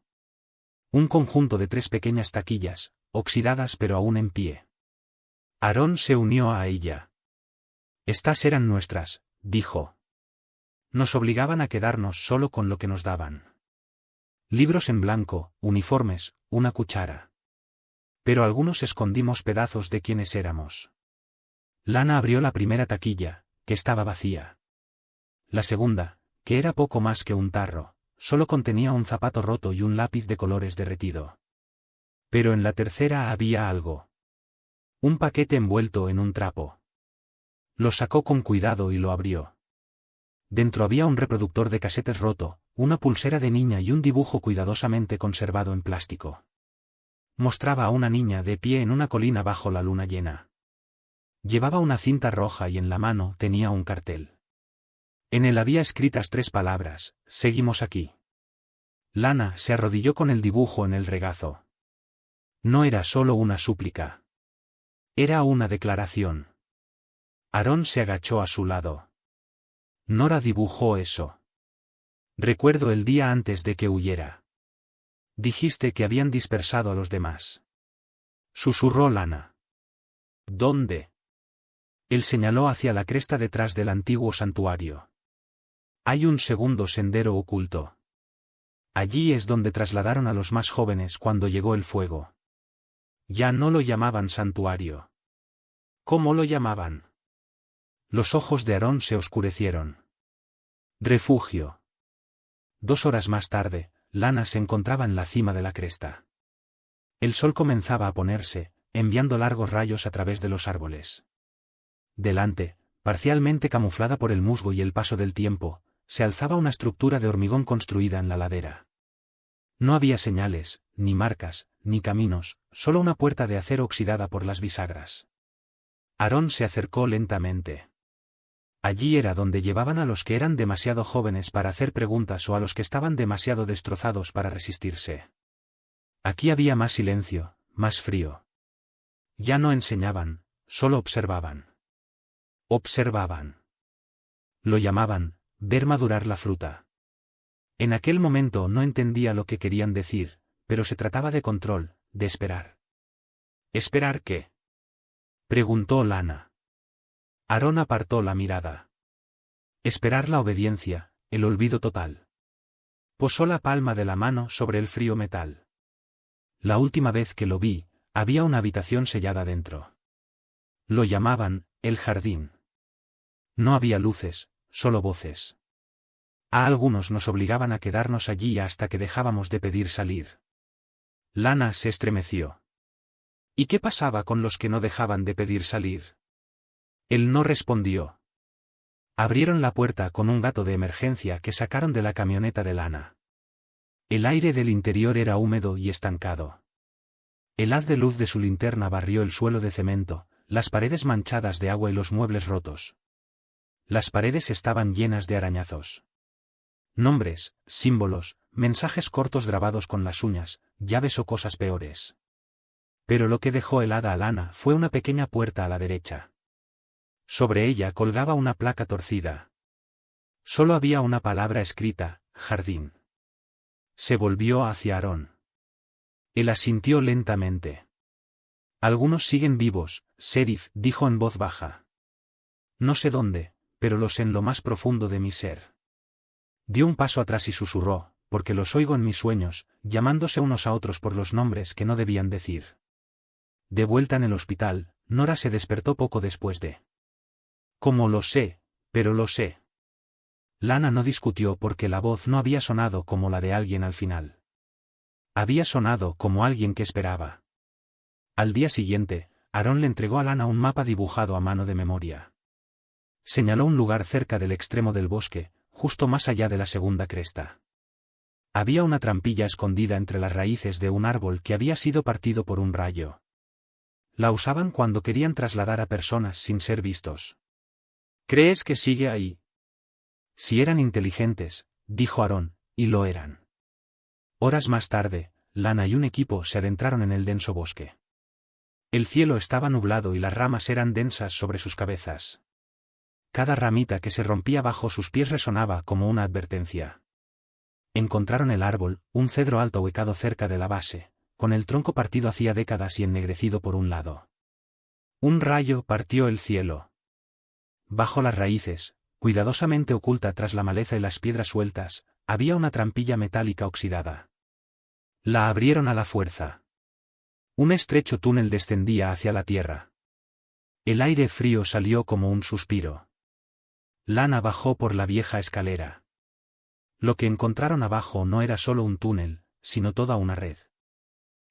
Un conjunto de 3 pequeñas taquillas, oxidadas pero aún en pie. Aarón se unió a ella. Estas eran nuestras, dijo. Nos obligaban a quedarnos solo con lo que nos daban. Libros en blanco, uniformes, una cuchara. Pero algunos escondimos pedazos de quienes éramos. Lana abrió la primera taquilla, que estaba vacía. La segunda, que era poco más que un tarro, solo contenía un zapato roto y un lápiz de colores derretido. Pero en la tercera había algo. Un paquete envuelto en un trapo. Lo sacó con cuidado y lo abrió. Dentro había un reproductor de casetes roto, una pulsera de niña y un dibujo cuidadosamente conservado en plástico. Mostraba a una niña de pie en una colina bajo la luna llena. Llevaba una cinta roja y en la mano tenía un cartel. En él había escritas 3 palabras: seguimos aquí. Lana se arrodilló con el dibujo en el regazo. No era solo una súplica. Era una declaración. Aarón se agachó a su lado. Nora dibujó eso. Recuerdo el día antes de que huyera. Dijiste que habían dispersado a los demás. Susurró Lana. ¿Dónde? Él señaló hacia la cresta detrás del antiguo santuario. Hay un segundo sendero oculto. Allí es donde trasladaron a los más jóvenes cuando llegó el fuego. Ya no lo llamaban santuario. ¿Cómo lo llamaban? Los ojos de Aarón se oscurecieron. Refugio. 2 horas más tarde, Lana se encontraba en la cima de la cresta. El sol comenzaba a ponerse, enviando largos rayos a través de los árboles. Delante, parcialmente camuflada por el musgo y el paso del tiempo, se alzaba una estructura de hormigón construida en la ladera. No había señales, ni marcas, ni caminos, solo una puerta de acero oxidada por las bisagras. Aarón se acercó lentamente. Allí era donde llevaban a los que eran demasiado jóvenes para hacer preguntas o a los que estaban demasiado destrozados para resistirse. Aquí había más silencio, más frío. Ya no enseñaban, solo observaban. Observaban. Lo llamaban, ver madurar la fruta. En aquel momento no entendía lo que querían decir, pero se trataba de control, de esperar. ¿Esperar qué? Preguntó Lana. Aarón apartó la mirada. Esperar la obediencia, el olvido total. Posó la palma de la mano sobre el frío metal. La última vez que lo vi, había una habitación sellada dentro. Lo llamaban, el jardín. No había luces, solo voces. A algunos nos obligaban a quedarnos allí hasta que dejábamos de pedir salir. Lana se estremeció. ¿Y qué pasaba con los que no dejaban de pedir salir? Él no respondió. Abrieron la puerta con un gato de emergencia que sacaron de la camioneta de Lana. El aire del interior era húmedo y estancado. El haz de luz de su linterna barrió el suelo de cemento, las paredes manchadas de agua y los muebles rotos. Las paredes estaban llenas de arañazos. Nombres, símbolos, mensajes cortos grabados con las uñas, llaves o cosas peores. Pero lo que dejó helada a Lana fue una pequeña puerta a la derecha. Sobre ella colgaba una placa torcida. Solo había una palabra escrita: jardín. Se volvió hacia Aarón. Él asintió lentamente. Algunos siguen vivos, Sheriff dijo en voz baja. No sé dónde, pero los en lo más profundo de mi ser. Dio un paso atrás y susurró, porque los oigo en mis sueños, llamándose unos a otros por los nombres que no debían decir. De vuelta en el hospital, Nora se despertó poco después de. Como lo sé, pero lo sé. Lana no discutió porque la voz no había sonado como la de alguien al final. Había sonado como alguien que esperaba. Al día siguiente, Aarón le entregó a Lana un mapa dibujado a mano de memoria. Señaló un lugar cerca del extremo del bosque, justo más allá de la segunda cresta. Había una trampilla escondida entre las raíces de un árbol que había sido partido por un rayo. La usaban cuando querían trasladar a personas sin ser vistos. ¿Crees que sigue ahí? Si eran inteligentes, dijo Aarón, y lo eran. Horas más tarde, Lana y un equipo se adentraron en el denso bosque. El cielo estaba nublado y las ramas eran densas sobre sus cabezas. Cada ramita que se rompía bajo sus pies resonaba como una advertencia. Encontraron el árbol, un cedro alto ahuecado cerca de la base, con el tronco partido hacía décadas y ennegrecido por un lado. Un rayo partió el cielo. Bajo las raíces, cuidadosamente oculta tras la maleza y las piedras sueltas, había una trampilla metálica oxidada. La abrieron a la fuerza. Un estrecho túnel descendía hacia la tierra. El aire frío salió como un suspiro. Lana bajó por la vieja escalera. Lo que encontraron abajo no era solo un túnel, sino toda una red.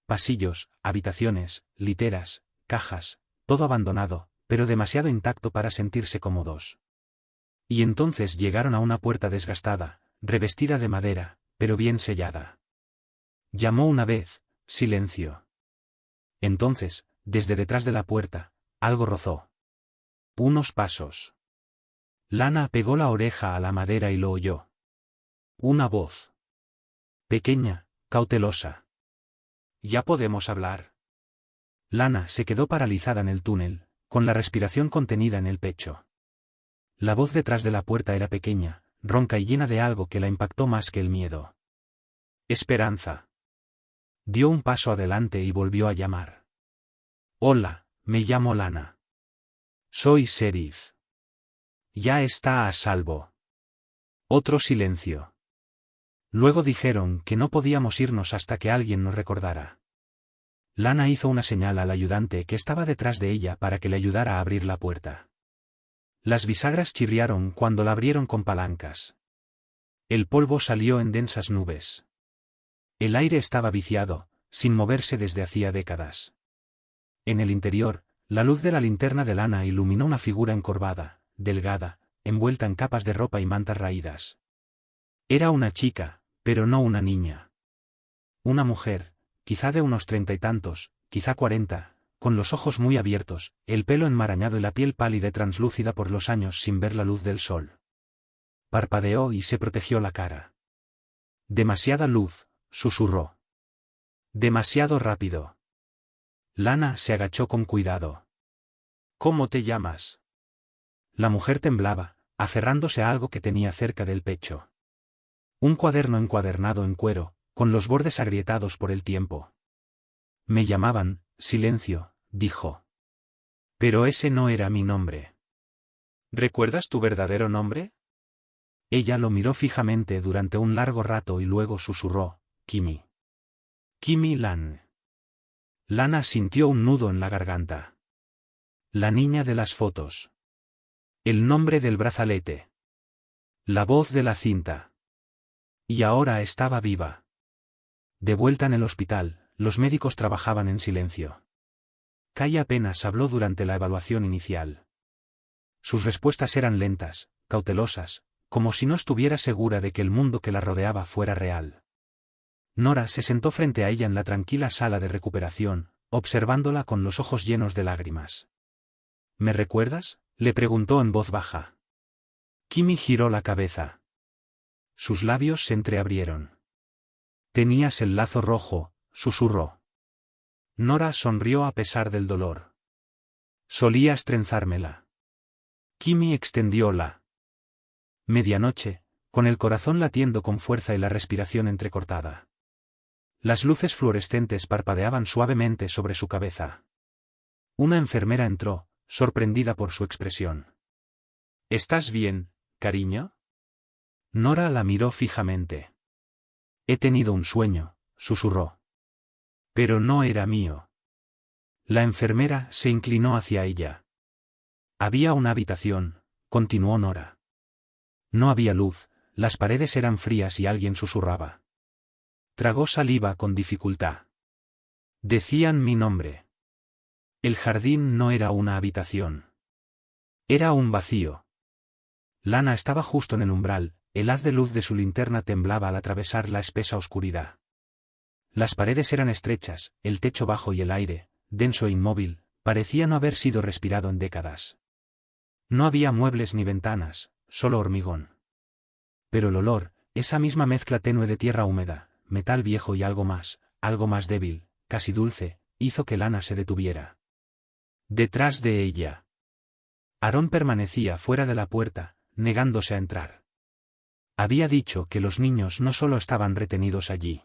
Pasillos, habitaciones, literas, cajas, todo abandonado, pero demasiado intacto para sentirse cómodos. Y entonces llegaron a una puerta desgastada, revestida de madera, pero bien sellada. Llamó una vez, silencio. Entonces, desde detrás de la puerta, algo rozó. Unos pasos. Lana pegó la oreja a la madera y lo oyó. Una voz. Pequeña, cautelosa. ¿Ya podemos hablar? Lana se quedó paralizada en el túnel, con la respiración contenida en el pecho. La voz detrás de la puerta era pequeña, ronca y llena de algo que la impactó más que el miedo. Esperanza. Dio un paso adelante y volvió a llamar. Hola, me llamo Lana. Soy Sheriff. Ya está a salvo. Otro silencio. Luego dijeron que no podíamos irnos hasta que alguien nos recordara. Lana hizo una señal al ayudante que estaba detrás de ella para que le ayudara a abrir la puerta. Las bisagras chirriaron cuando la abrieron con palancas. El polvo salió en densas nubes. El aire estaba viciado, sin moverse desde hacía décadas. En el interior, la luz de la linterna de Lana iluminó una figura encorvada, delgada, envuelta en capas de ropa y mantas raídas. Era una chica, pero no una niña. Una mujer, quizá de unos 30 y tantos, quizá 40, con los ojos muy abiertos, el pelo enmarañado y la piel pálida y translúcida por los años sin ver la luz del sol. Parpadeó y se protegió la cara. Demasiada luz, susurró. Demasiado rápido. Lana se agachó con cuidado. ¿Cómo te llamas? La mujer temblaba, aferrándose a algo que tenía cerca del pecho. Un cuaderno encuadernado en cuero, con los bordes agrietados por el tiempo. Me llamaban, Silencio, dijo. Pero ese no era mi nombre. ¿Recuerdas tu verdadero nombre? Ella lo miró fijamente durante un largo rato y luego susurró, Kimi. Kimi Lan. Lana sintió un nudo en la garganta. La niña de las fotos. El nombre del brazalete. La voz de la cinta. Y ahora estaba viva. De vuelta en el hospital, los médicos trabajaban en silencio. Kai apenas habló durante la evaluación inicial. Sus respuestas eran lentas, cautelosas, como si no estuviera segura de que el mundo que la rodeaba fuera real. Nora se sentó frente a ella en la tranquila sala de recuperación, observándola con los ojos llenos de lágrimas. ¿Me recuerdas?, le preguntó en voz baja. Kimi giró la cabeza. Sus labios se entreabrieron. Tenías el lazo rojo, susurró. Nora sonrió a pesar del dolor. Solías trenzármela. Kimi extendió la. Medianoche, con el corazón latiendo con fuerza y la respiración entrecortada. Las luces fluorescentes parpadeaban suavemente sobre su cabeza. Una enfermera entró, sorprendida por su expresión. ¿Estás bien, cariño? Nora la miró fijamente. He tenido un sueño, susurró. Pero no era mío. La enfermera se inclinó hacia ella. Había una habitación, continuó Nora. No había luz, las paredes eran frías y alguien susurraba. Tragó saliva con dificultad. Decían mi nombre. El jardín no era una habitación. Era un vacío. Lana estaba justo en el umbral, el haz de luz de su linterna temblaba al atravesar la espesa oscuridad. Las paredes eran estrechas, el techo bajo y el aire, denso e inmóvil, parecía no haber sido respirado en décadas. No había muebles ni ventanas, solo hormigón. Pero el olor, esa misma mezcla tenue de tierra húmeda, metal viejo y algo más débil, casi dulce, hizo que Lana se detuviera. Detrás de ella. Aarón permanecía fuera de la puerta, negándose a entrar. Había dicho que los niños no solo estaban retenidos allí.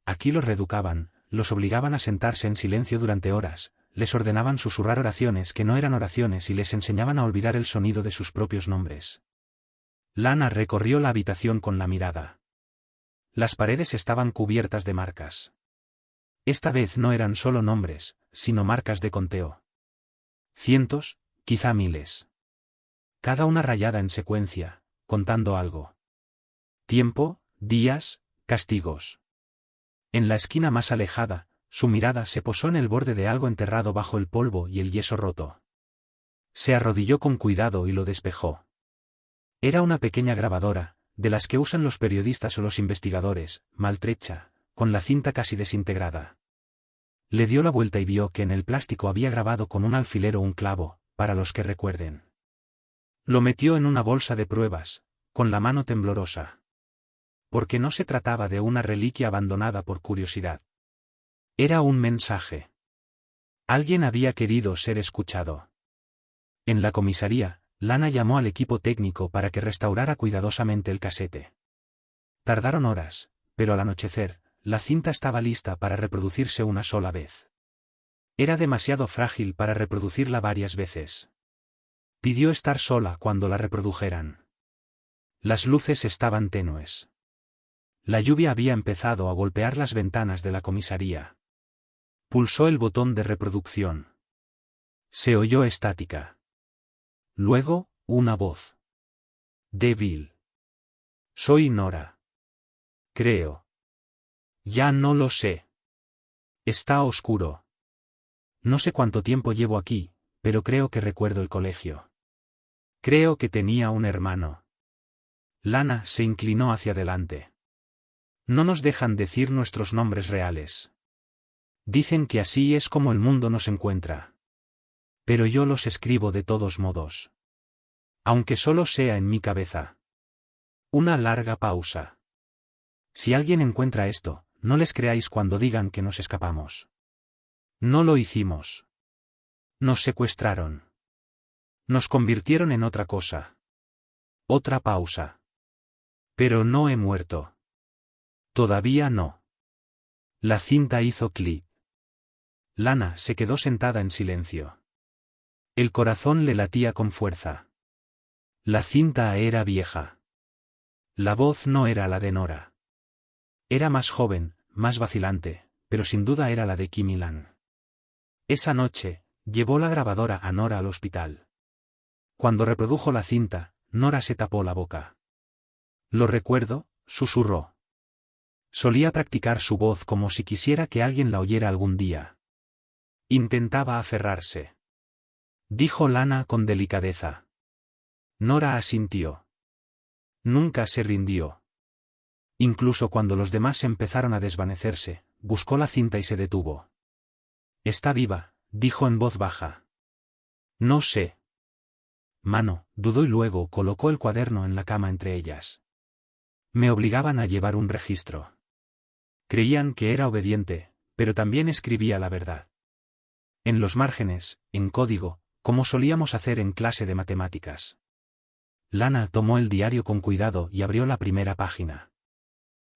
Aquí los reeducaban, los obligaban a sentarse en silencio durante horas, les ordenaban susurrar oraciones que no eran oraciones y les enseñaban a olvidar el sonido de sus propios nombres. Lana recorrió la habitación con la mirada. Las paredes estaban cubiertas de marcas. Esta vez no eran solo nombres, sino marcas de conteo. Cientos, quizá miles. Cada una rayada en secuencia, contando algo. Tiempo, días, castigos. En la esquina más alejada, su mirada se posó en el borde de algo enterrado bajo el polvo y el yeso roto. Se arrodilló con cuidado y lo despejó. Era una pequeña grabadora, de las que usan los periodistas o los investigadores, maltrecha, con la cinta casi desintegrada. Le dio la vuelta y vio que en el plástico había grabado con un alfiler o un clavo, para los que recuerden. Lo metió en una bolsa de pruebas, con la mano temblorosa. Porque no se trataba de una reliquia abandonada por curiosidad. Era un mensaje. Alguien había querido ser escuchado. En la comisaría, Lana llamó al equipo técnico para que restaurara cuidadosamente el casete. Tardaron horas, pero al anochecer, la cinta estaba lista para reproducirse una sola vez. Era demasiado frágil para reproducirla varias veces. Pidió estar sola cuando la reprodujeran. Las luces estaban tenues. La lluvia había empezado a golpear las ventanas de la comisaría. Pulsó el botón de reproducción. Se oyó estática. Luego, una voz. Débil. Soy Nora. Creo. Ya no lo sé. Está oscuro. No sé cuánto tiempo llevo aquí, pero creo que recuerdo el colegio. Creo que tenía un hermano. Lana se inclinó hacia adelante. No nos dejan decir nuestros nombres reales. Dicen que así es como el mundo nos encuentra. Pero yo los escribo de todos modos. Aunque solo sea en mi cabeza. Una larga pausa. Si alguien encuentra esto, no les creáis cuando digan que nos escapamos. No lo hicimos. Nos secuestraron. Nos convirtieron en otra cosa. Otra pausa. Pero no he muerto. Todavía no. La cinta hizo clic. Lana se quedó sentada en silencio. El corazón le latía con fuerza. La cinta era vieja. La voz no era la de Nora. Era más joven, más vacilante, pero sin duda era la de Kim Il-han. Esa noche, llevó la grabadora a Nora al hospital. Cuando reprodujo la cinta, Nora se tapó la boca. «Lo recuerdo», susurró. Solía practicar su voz como si quisiera que alguien la oyera algún día. Intentaba aferrarse. Dijo Lana con delicadeza. Nora asintió. Nunca se rindió. Incluso cuando los demás empezaron a desvanecerse, buscó la cinta y se detuvo. Está viva, dijo en voz baja. No sé. Mano, dudó y luego colocó el cuaderno en la cama entre ellas. Me obligaban a llevar un registro. Creían que era obediente, pero también escribía la verdad. En los márgenes, en código, como solíamos hacer en clase de matemáticas. Lana tomó el diario con cuidado y abrió la primera página.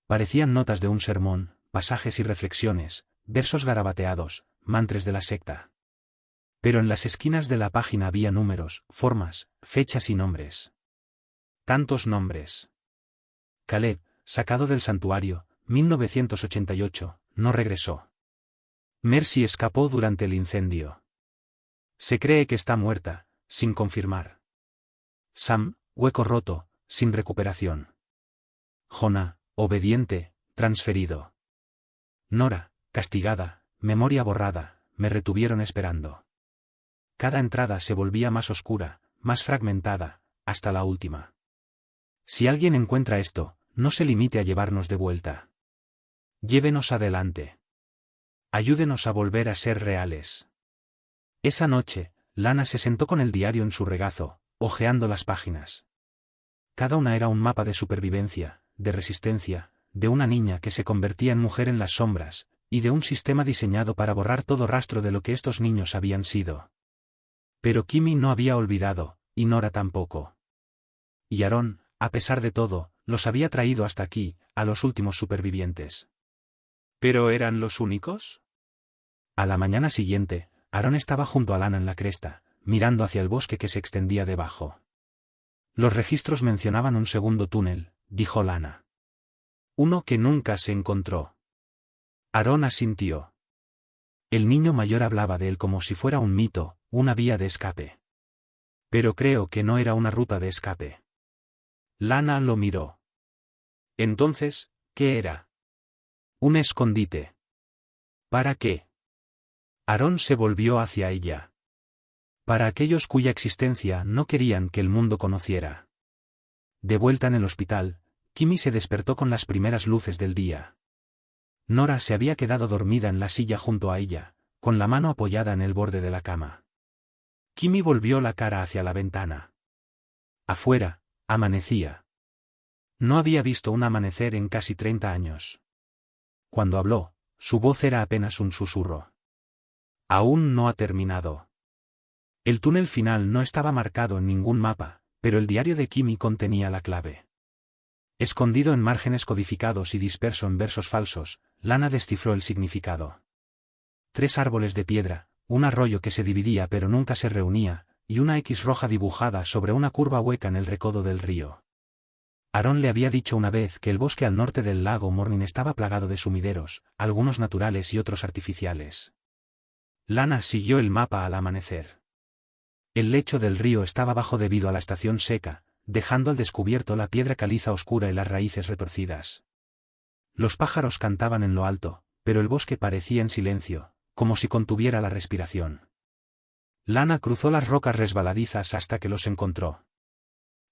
Parecían notas de un sermón, pasajes y reflexiones, versos garabateados, mantres de la secta. Pero en las esquinas de la página había números, formas, fechas y nombres. Tantos nombres. Caleb, sacado del santuario, 1988, no regresó. Mercy escapó durante el incendio. Se cree que está muerta, sin confirmar. Sam, hueco roto, sin recuperación. Jonah, obediente, transferido. Nora, castigada, memoria borrada, me retuvieron esperando. Cada entrada se volvía más oscura, más fragmentada, hasta la última. Si alguien encuentra esto, no se limite a llevarnos de vuelta. Llévenos adelante. Ayúdenos a volver a ser reales. Esa noche, Lana se sentó con el diario en su regazo, hojeando las páginas. Cada una era un mapa de supervivencia, de resistencia, de una niña que se convertía en mujer en las sombras, y de un sistema diseñado para borrar todo rastro de lo que estos niños habían sido. Pero Kimi no había olvidado, y Nora tampoco. Y Aaron, a pesar de todo, los había traído hasta aquí, a los últimos supervivientes. ¿Pero eran los únicos? A la mañana siguiente, Aaron estaba junto a Lana en la cresta, mirando hacia el bosque que se extendía debajo. Los registros mencionaban un segundo túnel, dijo Lana. Uno que nunca se encontró. Aaron asintió. El niño mayor hablaba de él como si fuera un mito, una vía de escape. Pero creo que no era una ruta de escape. Lana lo miró. Entonces, ¿qué era? Un escondite. ¿Para qué? Aaron se volvió hacia ella. Para aquellos cuya existencia no querían que el mundo conociera. De vuelta en el hospital, Kimi se despertó con las primeras luces del día. Nora se había quedado dormida en la silla junto a ella, con la mano apoyada en el borde de la cama. Kimi volvió la cara hacia la ventana. Afuera, amanecía. No había visto un amanecer en casi 30 años. Cuando habló, su voz era apenas un susurro. Aún no ha terminado. El túnel final no estaba marcado en ningún mapa, pero el diario de Kimi contenía la clave. Escondido en márgenes codificados y disperso en versos falsos, Lana descifró el significado. 3 árboles de piedra, un arroyo que se dividía pero nunca se reunía, y una X roja dibujada sobre una curva hueca en el recodo del río. Aaron le había dicho una vez que el bosque al norte del lago Morning estaba plagado de sumideros, algunos naturales y otros artificiales. Lana siguió el mapa al amanecer. El lecho del río estaba bajo debido a la estación seca, dejando al descubierto la piedra caliza oscura y las raíces retorcidas. Los pájaros cantaban en lo alto, pero el bosque parecía en silencio, como si contuviera la respiración. Lana cruzó las rocas resbaladizas hasta que los encontró.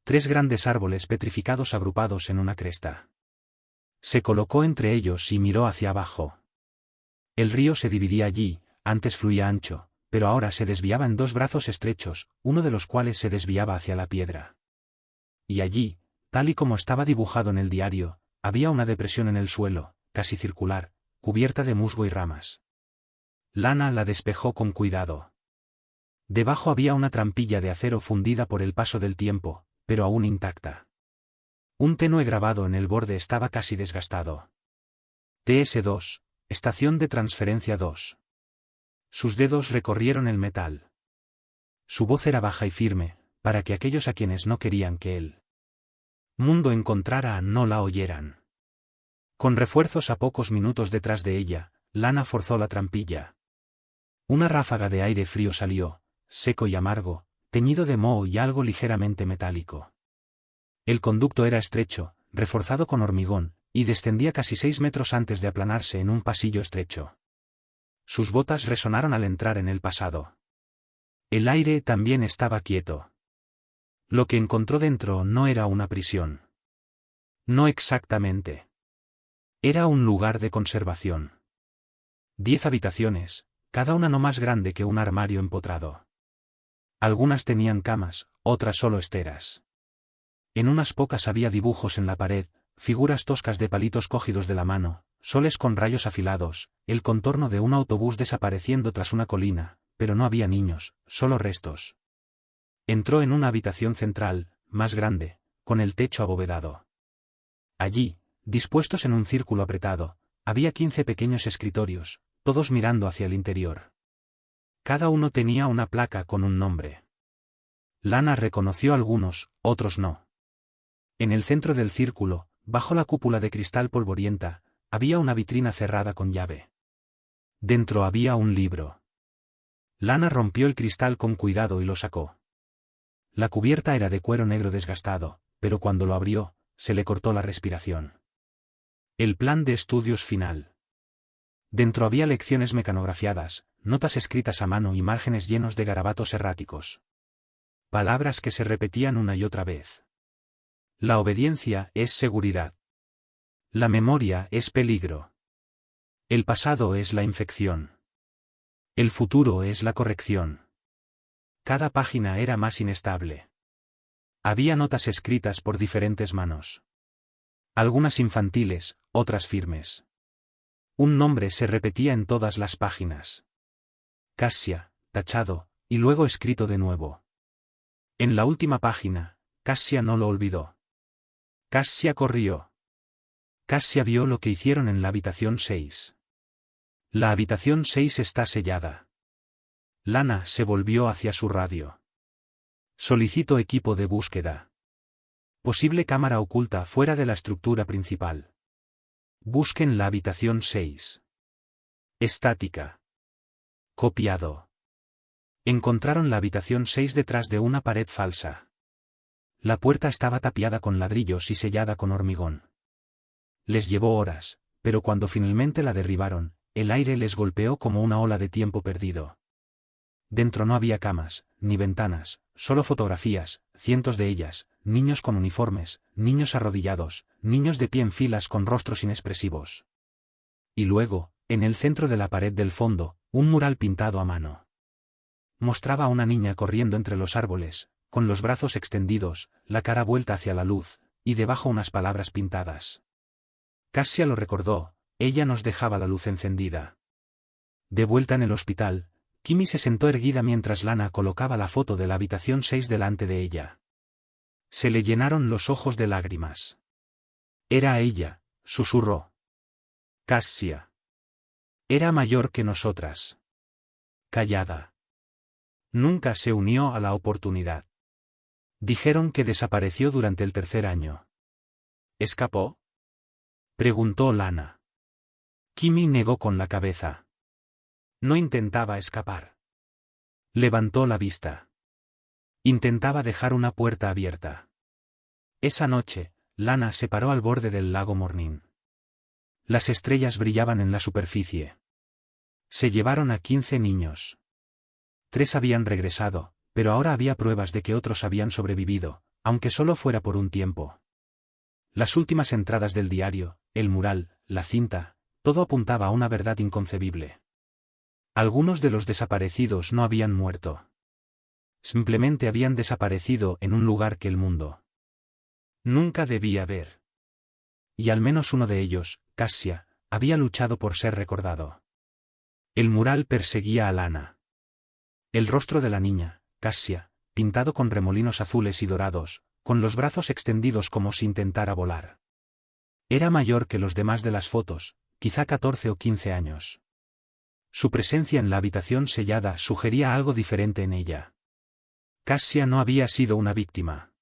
3 grandes árboles petrificados agrupados en una cresta. Se colocó entre ellos y miró hacia abajo. El río se dividía allí, antes fluía ancho, pero ahora se desviaba en 2 brazos estrechos, uno de los cuales se desviaba hacia la piedra. Y allí, tal y como estaba dibujado en el diario, había una depresión en el suelo, casi circular, cubierta de musgo y ramas. Lana la despejó con cuidado. Debajo había una trampilla de acero fundida por el paso del tiempo, pero aún intacta. Un tenue grabado en el borde estaba casi desgastado. TS2, Estación de Transferencia 2. Sus dedos recorrieron el metal. Su voz era baja y firme, para que aquellos a quienes no querían que el mundo encontrara no la oyeran. Con refuerzos a pocos minutos detrás de ella, Lana forzó la trampilla. Una ráfaga de aire frío salió, seco y amargo, teñido de moho y algo ligeramente metálico. El conducto era estrecho, reforzado con hormigón, y descendía casi 6 metros antes de aplanarse en un pasillo estrecho. Sus botas resonaron al entrar en el pasado. El aire también estaba quieto. Lo que encontró dentro no era una prisión. No exactamente. Era un lugar de conservación. 10 habitaciones, cada una no más grande que un armario empotrado. Algunas tenían camas, otras solo esteras. En unas pocas había dibujos en la pared, figuras toscas de palitos cogidos de la mano, soles con rayos afilados, el contorno de un autobús desapareciendo tras una colina, pero no había niños, solo restos. Entró en una habitación central, más grande, con el techo abovedado. Allí, dispuestos en un círculo apretado, había 15 pequeños escritorios, todos mirando hacia el interior. Cada uno tenía una placa con un nombre. Lana reconoció algunos, otros no. En el centro del círculo, bajo la cúpula de cristal polvorienta, había una vitrina cerrada con llave. Dentro había un libro. Lana rompió el cristal con cuidado y lo sacó. La cubierta era de cuero negro desgastado, pero cuando lo abrió, se le cortó la respiración. El plan de estudios final. Dentro había lecciones mecanografiadas, notas escritas a mano y márgenes llenos de garabatos erráticos. Palabras que se repetían una y otra vez. La obediencia es seguridad. La memoria es peligro. El pasado es la infección. El futuro es la corrección. Cada página era más inestable. Había notas escritas por diferentes manos. Algunas infantiles, otras firmes. Un nombre se repetía en todas las páginas. Cassia, tachado, y luego escrito de nuevo. En la última página, Cassia no lo olvidó. Cassia corrió. Cassia vio lo que hicieron en la habitación 6. La habitación 6 está sellada. Lana se volvió hacia su radio. Solicito equipo de búsqueda. Posible cámara oculta fuera de la estructura principal. Busquen la habitación 6. Estática. Copiado. Encontraron la habitación 6 detrás de una pared falsa. La puerta estaba tapiada con ladrillos y sellada con hormigón. Les llevó horas, pero cuando finalmente la derribaron, el aire les golpeó como una ola de tiempo perdido. Dentro no había camas, ni ventanas, solo fotografías, cientos de ellas, niños con uniformes, niños arrodillados, niños de pie en filas con rostros inexpresivos. Y luego, en el centro de la pared del fondo, un mural pintado a mano. Mostraba a una niña corriendo entre los árboles, con los brazos extendidos, la cara vuelta hacia la luz, y debajo unas palabras pintadas. Cassia lo recordó, ella nos dejaba la luz encendida. De vuelta en el hospital, Kimi se sentó erguida mientras Lana colocaba la foto de la habitación 6 delante de ella. Se le llenaron los ojos de lágrimas. Era ella, susurró. Cassia. Era mayor que nosotras. Callada. Nunca se unió a la oportunidad. Dijeron que desapareció durante el 3er año. ¿Escapó? Preguntó Lana. Kimi negó con la cabeza. No intentaba escapar. Levantó la vista. Intentaba dejar una puerta abierta. Esa noche, Lana se paró al borde del lago Morning. Las estrellas brillaban en la superficie. Se llevaron a 15 niños. 3 habían regresado, pero ahora había pruebas de que otros habían sobrevivido, aunque solo fuera por un tiempo. Las últimas entradas del diario, el mural, la cinta, todo apuntaba a una verdad inconcebible. Algunos de los desaparecidos no habían muerto. Simplemente habían desaparecido en un lugar que el mundo nunca debía ver. Y al menos uno de ellos, Cassia, había luchado por ser recordado. El mural perseguía a Lana. El rostro de la niña, Cassia, pintado con remolinos azules y dorados, con los brazos extendidos como si intentara volar. Era mayor que los demás de las fotos, quizá 14 o 15 años. Su presencia en la habitación sellada sugería algo diferente en ella. Cassia no había sido una víctima.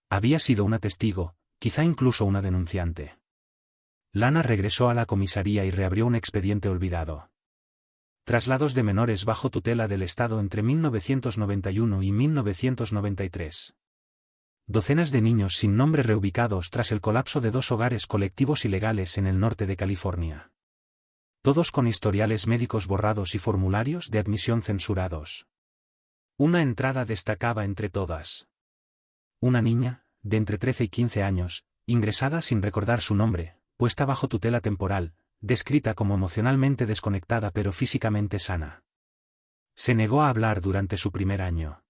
Había sido una testigo, quizá incluso una denunciante. Lana regresó a la comisaría y reabrió un expediente olvidado. Traslados de menores bajo tutela del Estado entre 1991 y 1993. Docenas de niños sin nombre reubicados tras el colapso de 2 hogares colectivos ilegales en el norte de California. Todos con historiales médicos borrados y formularios de admisión censurados. Una entrada destacaba entre todas. Una niña, de entre 13 y 15 años, ingresada sin recordar su nombre, puesta bajo tutela temporal, descrita como emocionalmente desconectada pero físicamente sana. Se negó a hablar durante su 1er año.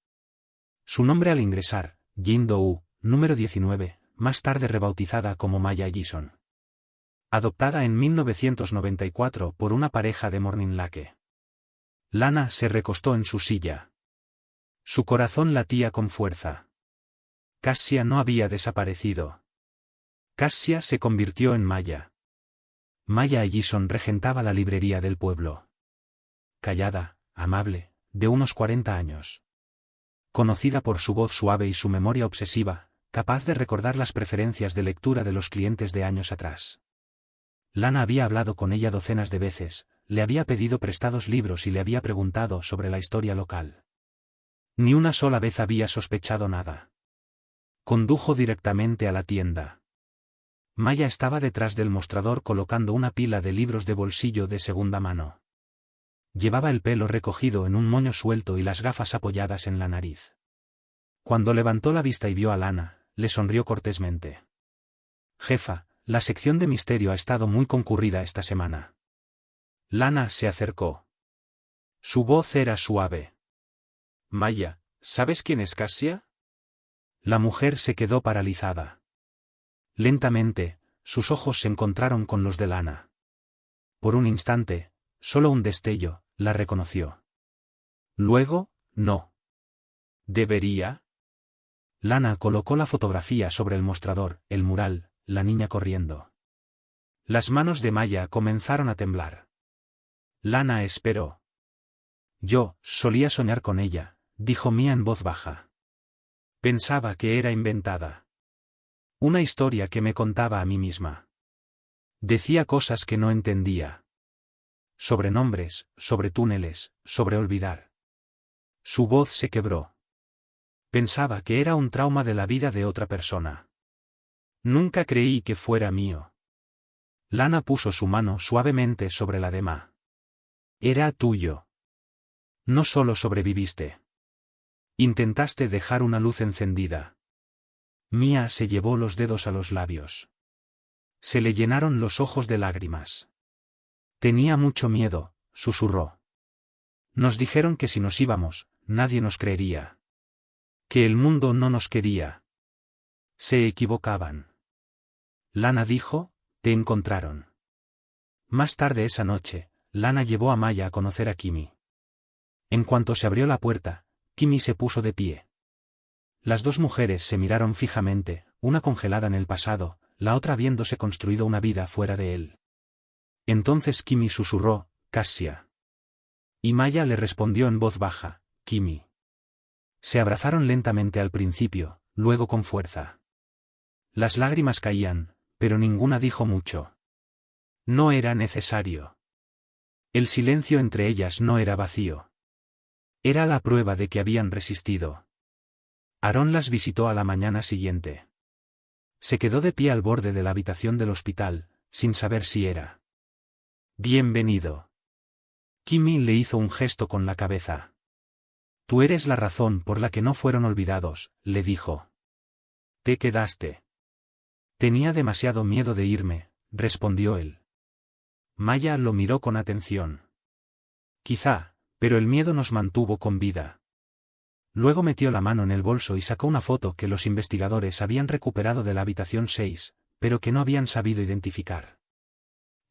Su nombre al ingresar, Jin Do-woo, número 19, más tarde rebautizada como Maya Gison. Adoptada en 1994 por una pareja de Morning Lake. Lana se recostó en su silla. Su corazón latía con fuerza. Cassia no había desaparecido. Cassia se convirtió en Maya. Maya Gison regentaba la librería del pueblo. Callada, amable, de unos 40 años. Conocida por su voz suave y su memoria obsesiva, capaz de recordar las preferencias de lectura de los clientes de años atrás. Lana había hablado con ella docenas de veces, le había pedido prestados libros y le había preguntado sobre la historia local. Ni una sola vez había sospechado nada. Condujo directamente a la tienda. Maya estaba detrás del mostrador colocando una pila de libros de bolsillo de segunda mano. Llevaba el pelo recogido en un moño suelto y las gafas apoyadas en la nariz. Cuando levantó la vista y vio a Lana, le sonrió cortésmente. Jefa, la sección de misterio ha estado muy concurrida esta semana. Lana se acercó. Su voz era suave. Maya, ¿sabes quién es Cassia? La mujer se quedó paralizada. Lentamente, sus ojos se encontraron con los de Lana. Por un instante, solo un destello, la reconoció. Luego, no. ¿Debería? Lana colocó la fotografía sobre el mostrador, el mural, la niña corriendo. Las manos de Maya comenzaron a temblar. Lana esperó. Yo solía soñar con ella, dijo Mia en voz baja. Pensaba que era inventada. Una historia que me contaba a mí misma. Decía cosas que no entendía. Sobre nombres, sobre túneles, sobre olvidar. Su voz se quebró. Pensaba que era un trauma de la vida de otra persona. Nunca creí que fuera mío. Lana puso su mano suavemente sobre la de Ma. Era tuyo. No solo sobreviviste. Intentaste dejar una luz encendida. Mia se llevó los dedos a los labios. Se le llenaron los ojos de lágrimas. Tenía mucho miedo, susurró. Nos dijeron que si nos íbamos, nadie nos creería. Que el mundo no nos quería. Se equivocaban. Lana dijo, te encontraron. Más tarde esa noche, Lana llevó a Maya a conocer a Kimi. En cuanto se abrió la puerta, Kimi se puso de pie. Las dos mujeres se miraron fijamente, una congelada en el pasado, la otra habiéndose construido una vida fuera de él. Entonces Kimi susurró, Cassia. Y Maya le respondió en voz baja, Kimi. Se abrazaron lentamente al principio, luego con fuerza. Las lágrimas caían, pero ninguna dijo mucho. No era necesario. El silencio entre ellas no era vacío. Era la prueba de que habían resistido. Aarón las visitó a la mañana siguiente. Se quedó de pie al borde de la habitación del hospital, sin saber si era. Bienvenido. Kimi le hizo un gesto con la cabeza. Tú eres la razón por la que no fueron olvidados, le dijo. Te quedaste. Tenía demasiado miedo de irme, respondió él. Maya lo miró con atención. Quizá, pero el miedo nos mantuvo con vida. Luego metió la mano en el bolso y sacó una foto que los investigadores habían recuperado de la habitación 6, pero que no habían sabido identificar.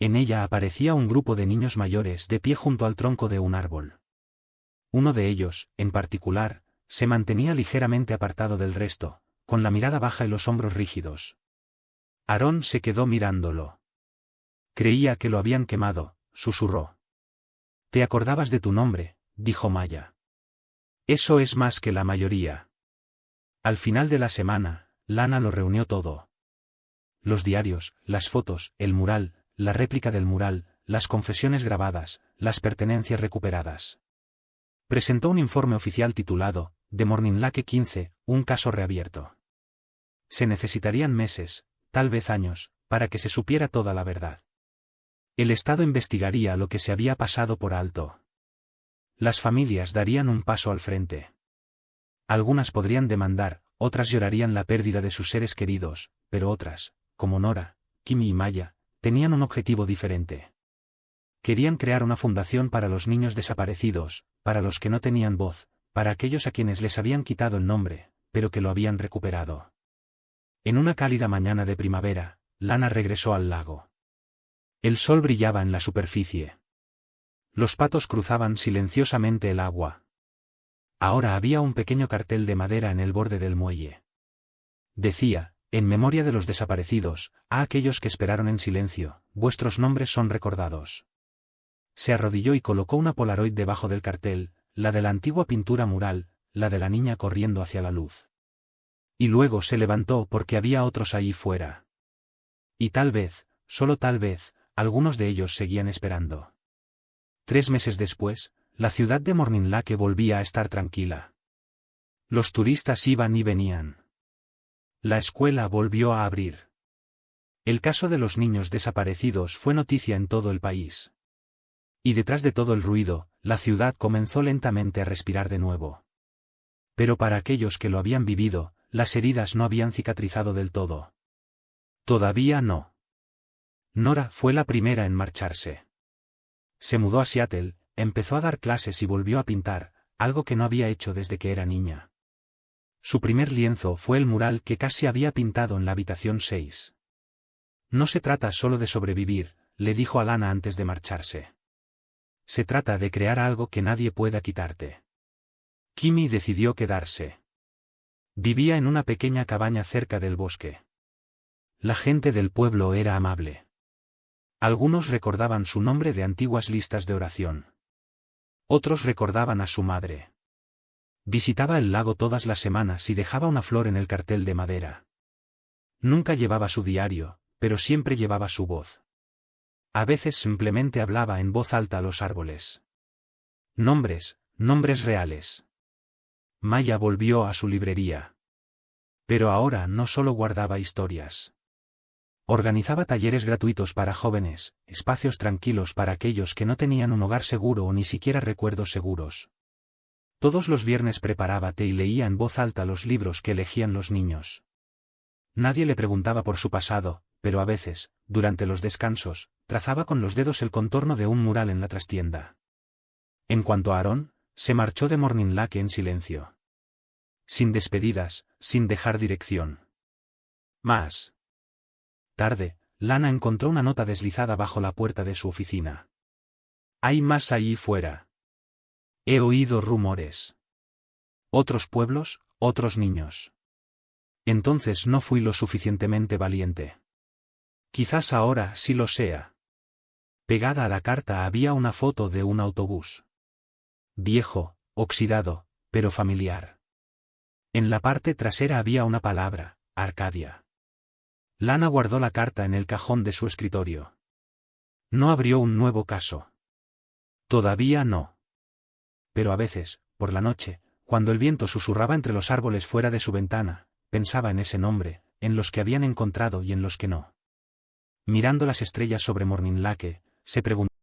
En ella aparecía un grupo de niños mayores de pie junto al tronco de un árbol. Uno de ellos, en particular, se mantenía ligeramente apartado del resto, con la mirada baja y los hombros rígidos. Aarón se quedó mirándolo. Creía que lo habían quemado, susurró. Te acordabas de tu nombre, dijo Maya. Eso es más que la mayoría. Al final de la semana, Lana lo reunió todo. Los diarios, las fotos, el mural, la réplica del mural, las confesiones grabadas, las pertenencias recuperadas. Presentó un informe oficial titulado, The Morning Lake 15, un caso reabierto. Se necesitarían meses, tal vez años, para que se supiera toda la verdad. El Estado investigaría lo que se había pasado por alto. Las familias darían un paso al frente. Algunas podrían demandar, otras llorarían la pérdida de sus seres queridos, pero otras, como Nora, Kimi y Maya, tenían un objetivo diferente. Querían crear una fundación para los niños desaparecidos, para los que no tenían voz, para aquellos a quienes les habían quitado el nombre, pero que lo habían recuperado. En una cálida mañana de primavera, Lana regresó al lago. El sol brillaba en la superficie. Los patos cruzaban silenciosamente el agua. Ahora había un pequeño cartel de madera en el borde del muelle. Decía, en memoria de los desaparecidos, a aquellos que esperaron en silencio, vuestros nombres son recordados. Se arrodilló y colocó una polaroid debajo del cartel, la de la antigua pintura mural, la de la niña corriendo hacia la luz. Y luego se levantó porque había otros ahí fuera. Y tal vez, solo tal vez, algunos de ellos seguían esperando. 3 meses después, la ciudad de Morning Lake volvía a estar tranquila. Los turistas iban y venían. La escuela volvió a abrir. El caso de los niños desaparecidos fue noticia en todo el país. Y detrás de todo el ruido, la ciudad comenzó lentamente a respirar de nuevo. Pero para aquellos que lo habían vivido, las heridas no habían cicatrizado del todo. Todavía no. Nora fue la primera en marcharse. Se mudó a Seattle, empezó a dar clases y volvió a pintar, algo que no había hecho desde que era niña. Su primer lienzo fue el mural que casi había pintado en la habitación 6. No se trata solo de sobrevivir, le dijo a Lana antes de marcharse. Se trata de crear algo que nadie pueda quitarte. Kimi decidió quedarse. Vivía en una pequeña cabaña cerca del bosque. La gente del pueblo era amable. Algunos recordaban su nombre de antiguas listas de oración. Otros recordaban a su madre. Visitaba el lago todas las semanas y dejaba una flor en el cartel de madera. Nunca llevaba su diario, pero siempre llevaba su voz. A veces simplemente hablaba en voz alta a los árboles. Nombres reales. Maya volvió a su librería. Pero ahora no solo guardaba historias. Organizaba talleres gratuitos para jóvenes, espacios tranquilos para aquellos que no tenían un hogar seguro o ni siquiera recuerdos seguros. Todos los viernes preparaba té y leía en voz alta los libros que elegían los niños. Nadie le preguntaba por su pasado, pero a veces, durante los descansos, trazaba con los dedos el contorno de un mural en la trastienda. En cuanto a Aaron, se marchó de Morning Lake en silencio. Sin despedidas, sin dejar dirección. Más tarde, Lana encontró una nota deslizada bajo la puerta de su oficina. Hay más allí fuera. He oído rumores. Otros pueblos, otros niños. Entonces no fui lo suficientemente valiente. Quizás ahora sí lo sea. Pegada a la carta había una foto de un autobús. Viejo, oxidado, pero familiar. En la parte trasera había una palabra, Arcadia. Lana guardó la carta en el cajón de su escritorio. No abrió un nuevo caso. Todavía no. Pero a veces, por la noche, cuando el viento susurraba entre los árboles fuera de su ventana, pensaba en ese nombre, en los que habían encontrado y en los que no. Mirando las estrellas sobre Morning Lake, se preguntó